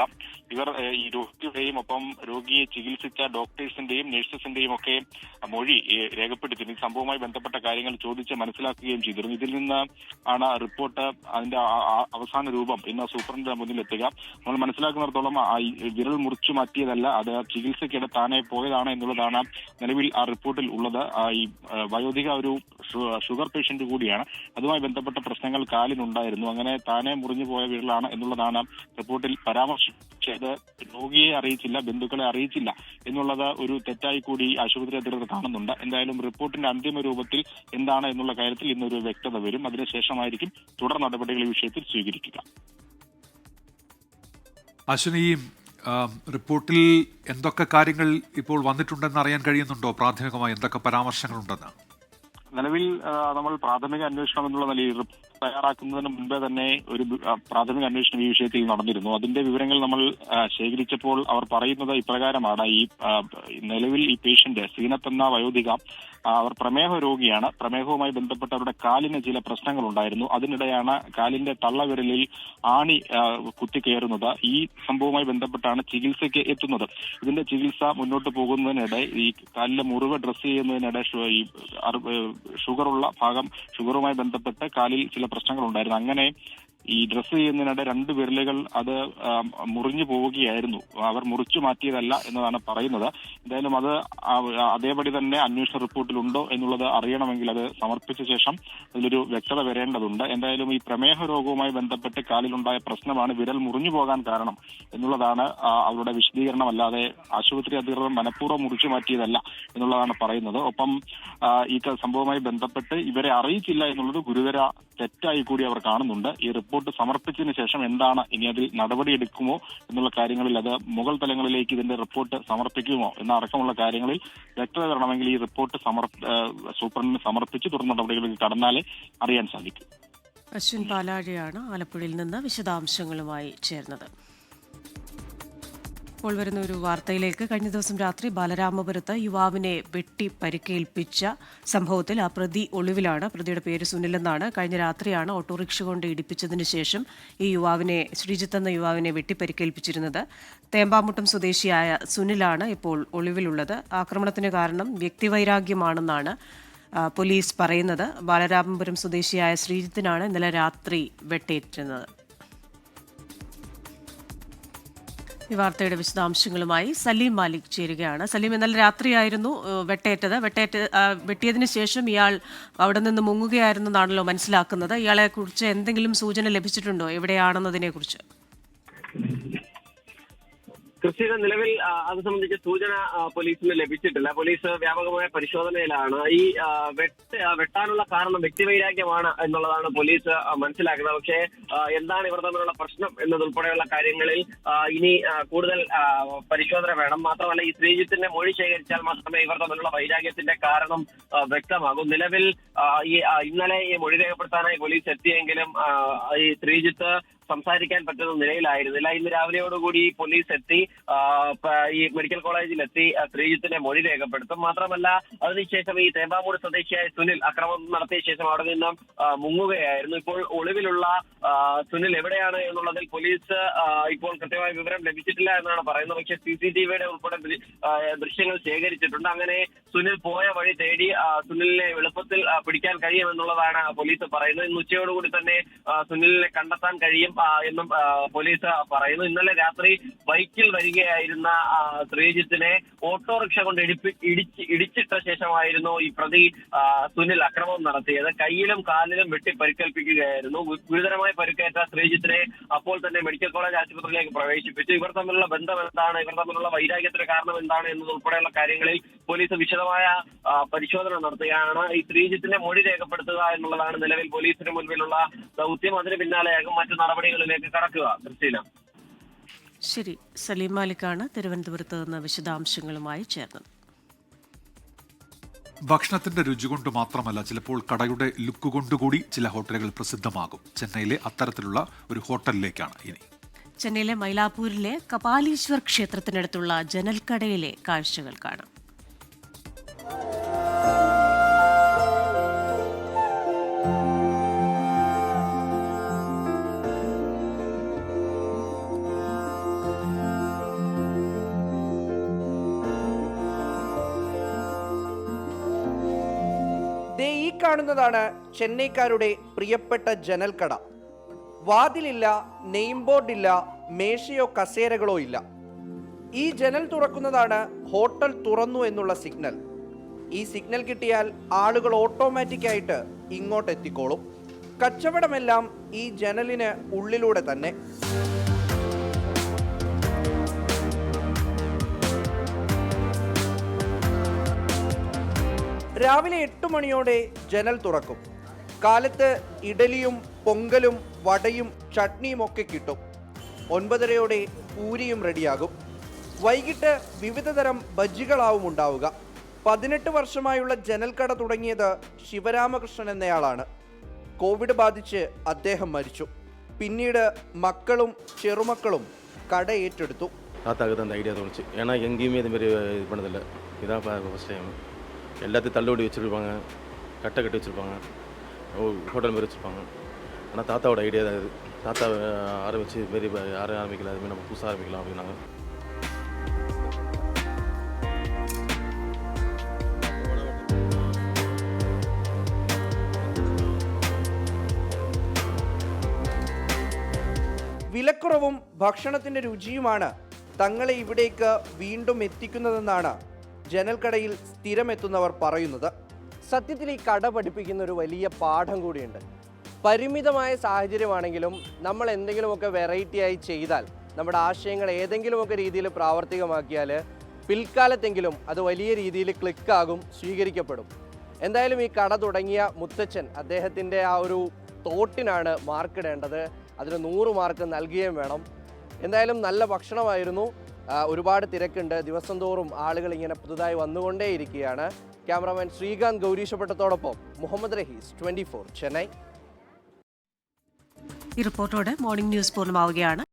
ഇവർ ഈ രോഗിയുടെയും ഒപ്പം രോഗിയെ ചികിത്സിച്ച ഡോക്ടേഴ്സിന്റെയും നഴ്സസിന്റെയും ഒക്കെ മൊഴി രേഖപ്പെടുത്തിയിരുന്നു. ഈ സംഭവവുമായി ബന്ധപ്പെട്ട കാര്യങ്ങൾ ചോദിച്ച് മനസ്സിലാക്കുകയും ചെയ്തിരുന്നു. ഇതിൽ നിന്ന് ആണ് റിപ്പോർട്ട്, അതിന്റെ അവസാന രൂപം ഇന്ന് സൂപ്രണ്ടിന് മുന്നിലെത്തുക. നമ്മൾ മനസ്സിലാക്കുന്നിടത്തോളം വിരൽ മുറിച്ചു മാറ്റിയതല്ല, അത് ചികിത്സയ്ക്കിടെ താനെ പോയതാണ് എന്നുള്ളതാണ് നിലവിൽ ആ റിപ്പോർട്ടിൽ ഉള്ളത്. ഈ വയോധിക ഒരു ഷുഗർ പേഷ്യന്റ് കൂടിയാണ്. അതുമായി ബന്ധപ്പെട്ട പ്രശ്നങ്ങൾ കാലിനുണ്ടായിരുന്നു. അങ്ങനെ താനെ മുറിഞ്ഞു പോയ വിരലാണ് എന്നുള്ളതാണ് റിപ്പോർട്ടിൽ പരാമർശിച്ചത്. രോഗിയെ അറിയിച്ചില്ല, ബന്ധുക്കളെ അറിയിച്ചില്ല എന്നുള്ളത് ഒരു തെറ്റായി കൂടി ആശുപത്രി അധികൃതർ കാണുന്നുണ്ട്. എന്തായാലും റിപ്പോർട്ടിന്റെ അന്തിമ രൂപത്തിൽ എന്താണ് എന്നുള്ള കാര്യത്തിൽ ഇന്നൊരു വ്യക്തത വരും. അതിനുശേഷമായിരിക്കും തുടർ നടപടികൾ ഈ വിഷയത്തിൽ സ്വീകരിക്കുക. അശ്വിനി, ഈ റിപ്പോർട്ടിൽ എന്തൊക്കെ കാര്യങ്ങൾ ഇപ്പോൾ വന്നിട്ടുണ്ടെന്ന് അറിയാൻ കഴിയുന്നുണ്ടോ? പ്രാഥമികമായി എന്തൊക്കെ പരാമർശങ്ങളുണ്ടെന്ന്? നിലവിൽ നമ്മൾ പ്രാഥമിക അന്വേഷണം എന്നുള്ള നിലയിൽ തയ്യാറാക്കുന്നതിന് മുൻപേ തന്നെ ഒരു പ്രാഥമിക അന്വേഷണം ഈ വിഷയത്തിൽ നടന്നിരുന്നു. അതിന്റെ വിവരങ്ങൾ നമ്മൾ ശേഖരിച്ചപ്പോൾ അവർ പറയുന്നത് ഇപ്രകാരമാണ്. ഈ നിലവിൽ ഈ പേഷ്യന്റ് സീനത്ത് എന്ന വയോധിക അവർ പ്രമേഹ രോഗിയാണ്. പ്രമേഹവുമായി ബന്ധപ്പെട്ട് അവരുടെ കാലിന് ചില പ്രശ്നങ്ങൾ ഉണ്ടായിരുന്നു. അതിനിടെയാണ് കാലിന്റെ തള്ളവിരലിൽ ആണി കുത്തിക്കയറുന്നത്. ഈ സംഭവവുമായി ബന്ധപ്പെട്ടാണ് ചികിത്സയ്ക്ക് എത്തുന്നത്. ഇതിന്റെ ചികിത്സ മുന്നോട്ട് പോകുന്നതിനിടെ ഈ കാലിലെ മുറിവ് ഡ്രസ് ചെയ്യുന്നതിനിടെ ഈ ഷുഗറുള്ള ഭാഗം, ഷുഗറുമായി ബന്ധപ്പെട്ട് കാലിൽ ചില പ്രശ്നങ്ങൾ ഉണ്ടായിരുന്നു. അങ്ങനെ ഈ ഡ്രസ് ചെയ്യുന്നതിനിടെ 2 വിരലുകൾ അത് മുറിഞ്ഞു പോവുകയായിരുന്നു. അവർ മുറിച്ചു മാറ്റിയതല്ല എന്നതാണ് പറയുന്നത്. എന്തായാലും അത് അതേപടി തന്നെ അന്വേഷണ റിപ്പോർട്ടിലുണ്ടോ എന്നുള്ളത് അറിയണമെങ്കിൽ അത് സമർപ്പിച്ച ശേഷം അതിലൊരു വ്യക്തത വരേണ്ടതുണ്ട്. എന്തായാലും ഈ പ്രമേഹ രോഗവുമായി ബന്ധപ്പെട്ട് കാലിലുണ്ടായ പ്രശ്നമാണ് വിരൽ മുറിഞ്ഞു പോകാൻ കാരണം എന്നുള്ളതാണ് അവരുടെ വിശദീകരണം. അല്ലാതെ ആശുപത്രി അധികൃതർ മനഃപൂർവ്വം മുറിച്ചു മാറ്റിയതല്ല എന്നുള്ളതാണ് പറയുന്നത്. ഒപ്പം ഈ സംഭവവുമായി ബന്ധപ്പെട്ട് ഇവരെ അറിയിച്ചില്ല എന്നുള്ളത് ഗുരുതര തെറ്റായി കൂടി അവർ കാണുന്നുണ്ട്. ഈ റിപ്പോർട്ട് സമർപ്പിച്ചതിന് ശേഷം എന്താണ് ഇനി അതിൽ നടപടിയെടുക്കുമോ എന്നുള്ള കാര്യങ്ങളിൽ, അത് മുകൾ തലങ്ങളിലേക്ക് ഇതിന്റെ റിപ്പോർട്ട് സമർപ്പിക്കുമോ എന്നടക്കമുള്ള കാര്യങ്ങളിൽ വ്യക്തത വരണമെങ്കിൽ ഈ റിപ്പോർട്ട് സൂപ്രണ്ടിന് സമർപ്പിച്ച് തുടർ നടപടികളിലേക്ക് കടന്നാലേ അറിയാൻ സാധിക്കും. അശ്വിൻ പാലാഴിയാണ് ആലപ്പുഴയിൽ നിന്ന് വിശദാംശങ്ങളുമായി ചേർന്നത്. ഇപ്പോൾ വരുന്ന ഒരു വാർത്തയിലേക്ക്. കഴിഞ്ഞ ദിവസം രാത്രി ബാലരാമപുരത്ത് യുവാവിനെ വെട്ടി പരിക്കേൽപ്പിച്ച സംഭവത്തിൽ ആ പ്രതി ഒളിവിലാണ്. പ്രതിയുടെ പേര് സുനിലെന്നാണ്. കഴിഞ്ഞ രാത്രിയാണ് ഓട്ടോറിക്ഷ കൊണ്ട് ഇടിപ്പിച്ചതിന് ശേഷം ഈ യുവാവിനെ, ശ്രീജിത്ത് എന്ന യുവാവിനെ വെട്ടി പരിക്കേൽപ്പിച്ചിരുന്നത്. തേമ്പാമുട്ടം സ്വദേശിയായ സുനിലാണ് ഇപ്പോൾ ഒളിവിലുള്ളത്. ആക്രമണത്തിന് കാരണം വ്യക്തിവൈരാഗ്യമാണെന്നാണ് പോലീസ് പറയുന്നത്. ബാലരാമപുരം സ്വദേശിയായ ശ്രീജിത്തിനാണ് ഇന്നലെ രാത്രി വെട്ടേറ്റുന്നത്. ഈ വാർത്തയുടെ വിശദാംശങ്ങളുമായി സലീം മാലിക് ചേരുകയാണ്. സലീം, ഇന്നലെ രാത്രിയായിരുന്നു വെട്ടേറ്റത്. വെട്ടിയതിനു ശേഷം ഇയാൾ അവിടെ നിന്ന് മുങ്ങുകയായിരുന്നെന്നാണല്ലോ മനസ്സിലാക്കുന്നത്. ഇയാളെക്കുറിച്ച് എന്തെങ്കിലും സൂചന ലഭിച്ചിട്ടുണ്ടോ എവിടെയാണെന്നതിനെ കുറിച്ച്? ക്രിസ്ത്യയുടെ നിലവിൽ അത് സംബന്ധിച്ച സൂചന പോലീസിന് ലഭിച്ചിട്ടില്ല. പോലീസ് വ്യാപകമായ പരിശോധനയിലാണ്. ഈ വെട്ടാനുള്ള കാരണം വ്യക്തിവൈരാഗ്യമാണ് എന്നുള്ളതാണ് പോലീസ് മനസ്സിലാക്കുന്നത്. പക്ഷേ എന്താണ് ഇവർ തമ്മിലുള്ള പ്രശ്നം എന്നതുൾപ്പെടെയുള്ള കാര്യങ്ങളിൽ ഇനി കൂടുതൽ പരിശോധന വേണം. മാത്രമല്ല, ഈ ശ്രീജിത്തിന്റെ മൊഴി ശേഖരിച്ചാൽ മാത്രമേ ഇവർ തമ്മിലുള്ള വൈരാഗ്യത്തിന്റെ കാരണം വ്യക്തമാകൂ. നിലവിൽ ഇന്നലെ ഈ മൊഴി രേഖപ്പെടുത്താനായി പോലീസ് എത്തിയെങ്കിലും ഈ ശ്രീജിത്ത് സംസാരിക്കാൻ പറ്റുന്ന നിലയിലായിരുന്നില്ല. ഇന്ന് രാവിലെയോടുകൂടി പോലീസ് എത്തി ഈ മെഡിക്കൽ കോളേജിലെത്തി ശ്രീജിത്തിന്റെ മൊഴി രേഖപ്പെടുത്തും. മാത്രമല്ല അതിനുശേഷം ഈ തേമ്പാമൂട് സ്വദേശിയായ സുനിൽ അക്രമം നടത്തിയ ശേഷം അവിടെ നിന്നും മുങ്ങുകയായിരുന്നു. ഇപ്പോൾ ഒളിവിലുള്ള സുനിൽ എവിടെയാണ് എന്നുള്ളതിൽ പോലീസ് ഇപ്പോൾ കൃത്യമായ വിവരം ലഭിച്ചിട്ടില്ല എന്നാണ് പറയുന്നത്. പക്ഷേ CCTVയുടെ ഉൾപ്പെടെ ദൃശ്യങ്ങൾ ശേഖരിച്ചിട്ടുണ്ട്. അങ്ങനെ സുനിൽ പോയ വഴി തേടി സുനിലിനെ എളുപ്പത്തിൽ പിടിക്കാൻ കഴിയുമെന്നുള്ളതാണ് പോലീസ് പറയുന്നത്. ഇന്ന് ഉച്ചയോടുകൂടി തന്നെ സുനിലിനെ കണ്ടെത്താൻ കഴിയും എന്നും പോലീസ് പറയുന്നു. ഇന്നലെ രാത്രി ബൈക്കിൽ വരികയായിരുന്ന ശ്രീജിത്തിനെ ഓട്ടോറിക്ഷ കൊണ്ട് ഇടിച്ചിട്ട ശേഷമായിരുന്നു ഈ പ്രതി സുനിൽ അക്രമം നടത്തിയത്. കയ്യിലും കാലിലും വെട്ടി പരിക്കേൽപ്പിക്കുകയായിരുന്നു. ഗുരുതരമായി പരിക്കേറ്റ ശ്രീജിത്തിനെ അപ്പോൾ തന്നെ മെഡിക്കൽ കോളേജ് ആശുപത്രിയിലേക്ക് പ്രവേശിപ്പിച്ചു. ഇവർ തമ്മിലുള്ള ബന്ധം എന്താണ്, ഇവർ തമ്മിലുള്ള വൈരാഗ്യത്തിന് കാരണം എന്താണ് എന്നതുൾപ്പെടെയുള്ള കാര്യങ്ങളിൽ പോലീസ് വിശദമായ പരിശോധന നടത്തുകയാണ്. ഈ ശ്രീജിത്തിന്റെ മൊഴി രേഖപ്പെടുത്തുക എന്നുള്ളതാണ് നിലവിൽ പോലീസിന് മുൻപിലുള്ള ദൗത്യം. അതിന് പിന്നാലെയാകും മറ്റു നടപടികളിലേക്ക് കടക്കുക. ക്രിസ്റ്റീന. ശരി, സലീം മാലിക്കാണ് തിരുവനന്തപുരത്ത് നിന്ന് വിശദാംശങ്ങളുമായി ചേർന്നത്. ഭക്ഷണത്തിന്റെ രുചി കൊണ്ട് മാത്രമല്ല, ചിലപ്പോൾ കടയുടെ ലുക്ക് കൊണ്ടുകൂടി ചില ഹോട്ടലുകൾ പ്രസിദ്ധമാകും. ചെന്നൈയിലെ അത്തരത്തിലുള്ള ഒരു ഹോട്ടലിലേക്കാണ് ഇനി. ചെന്നൈയിലെ മൈലാപ്പൂരിലെ കപാലീശ്വർ ക്ഷേത്രത്തിനടുത്തുള്ള ജനൽക്കടയിലെ കാഴ്ചകൾ കാണാം. ഈ കാണുന്നതാണ് ചെന്നൈക്കാരുടെ പ്രിയപ്പെട്ട ജനൽക്കട. വാതിലില്ല, നെയിം ബോർഡില്ല, മേശയോ കസേരകളോ ഇല്ല. ഈ ജനൽ തുറക്കുന്നതാണ് ഹോട്ടൽ തുറന്നു എന്നുള്ള സിഗ്നൽ. ഈ സിഗ്നൽ കിട്ടിയാൽ ആളുകൾ ഓട്ടോമാറ്റിക്കായിട്ട് ഇങ്ങോട്ട് എത്തിക്കോളും. കച്ചവടമെല്ലാം ഈ ജനലിന് ഉള്ളിലൂടെ തന്നെ. രാവിലെ 8 മണിയോടെ ജനൽ തുറക്കും. കാലത്ത് ഇഡലിയും പൊങ്കലും വടയും ചട്നിയും ഒക്കെ കിട്ടും. 9:30 പൂരിയും റെഡിയാകും. വൈകിട്ട് വിവിധതരം ബജ്ജികളാവും ഉണ്ടാവുക. 18 വർഷമായുള്ള ജനൽക്കട തുടങ്ങിയത് ശിവരാമകൃഷ്ണൻ എന്നയാളാണ്. കോവിഡ് ബാധിച്ച് അദ്ദേഹം മരിച്ചു. പിന്നീട് മക്കളും ചെറുമക്കളും കട ഏറ്റെടുത്തു. தாத்தாக்கு அந்த ஐடியா தோணுச்சு. ஏன்னா எங்கேயுமே இதுமாரி இது பண்ணதில்லை. இதான் ஃபஸ்ட் டைம். எல்லாத்தையும் தள்ளுபடி வச்சுருப்பாங்க, கட்டை கட்டி வச்சுருப்பாங்க, ஹோட்டல் மாரி வச்சுருப்பாங்க. ஆனால் தாத்தாவோட ஐடியா தான் இது. தாத்தா ஆரம்பித்து இதுமாரி யாரும் ஆரம்பிக்கல, அதுமாரி நம்ம புதுசாக ஆரம்பிக்கலாம் அப்படின்னாங்க. വിലക്കുറവും ഭക്ഷണത്തിൻ്റെ രുചിയുമാണ് തങ്ങളെ ഇവിടേക്ക് വീണ്ടും എത്തിക്കുന്നതെന്നാണ് ജനൽക്കടയിൽ സ്ഥിരമെത്തുന്നവർ പറയുന്നത്. സത്യത്തിൽ ഈ കട പഠിപ്പിക്കുന്ന ഒരു വലിയ പാഠം കൂടിയുണ്ട്. പരിമിതമായ സാഹചര്യമാണെങ്കിലും നമ്മൾ എന്തെങ്കിലുമൊക്കെ വെറൈറ്റിയായി ചെയ്താൽ, നമ്മുടെ ആശയങ്ങൾ ഏതെങ്കിലുമൊക്കെ രീതിയിൽ പ്രാവർത്തികമാക്കിയാൽ പിൽക്കാലത്തെങ്കിലും അത് വലിയ രീതിയിൽ ക്ലിക്കാകും, സ്വീകരിക്കപ്പെടും. എന്തായാലും ഈ കട തുടങ്ങിയ മുത്തച്ഛൻ, അദ്ദേഹത്തിൻ്റെ ആ ഒരു തോട്ടിനാണ് മാർക്കിടേണ്ടത്. അതിന് 100 മാർക്ക് നൽകുകയും വേണം. എന്തായാലും നല്ല ഭക്ഷണമായിരുന്നു. ഒരുപാട് തിരക്കുണ്ട്. ദിവസം തോറും ആളുകൾ ഇങ്ങനെ പുതുതായി വന്നുകൊണ്ടേയിരിക്കുകയാണ്. ക്യാമറാമാൻ ശ്രീകാന്ത് ഗൗരീശപ്പെട്ടത്തോടൊപ്പം മുഹമ്മദ് റഹീസ്, 24 ചെന്നൈ. ഈ റിപ്പോർട്ടോടെ മോർണിംഗ് ന്യൂസ് പൂർണ്ണമാവുകയാണ്.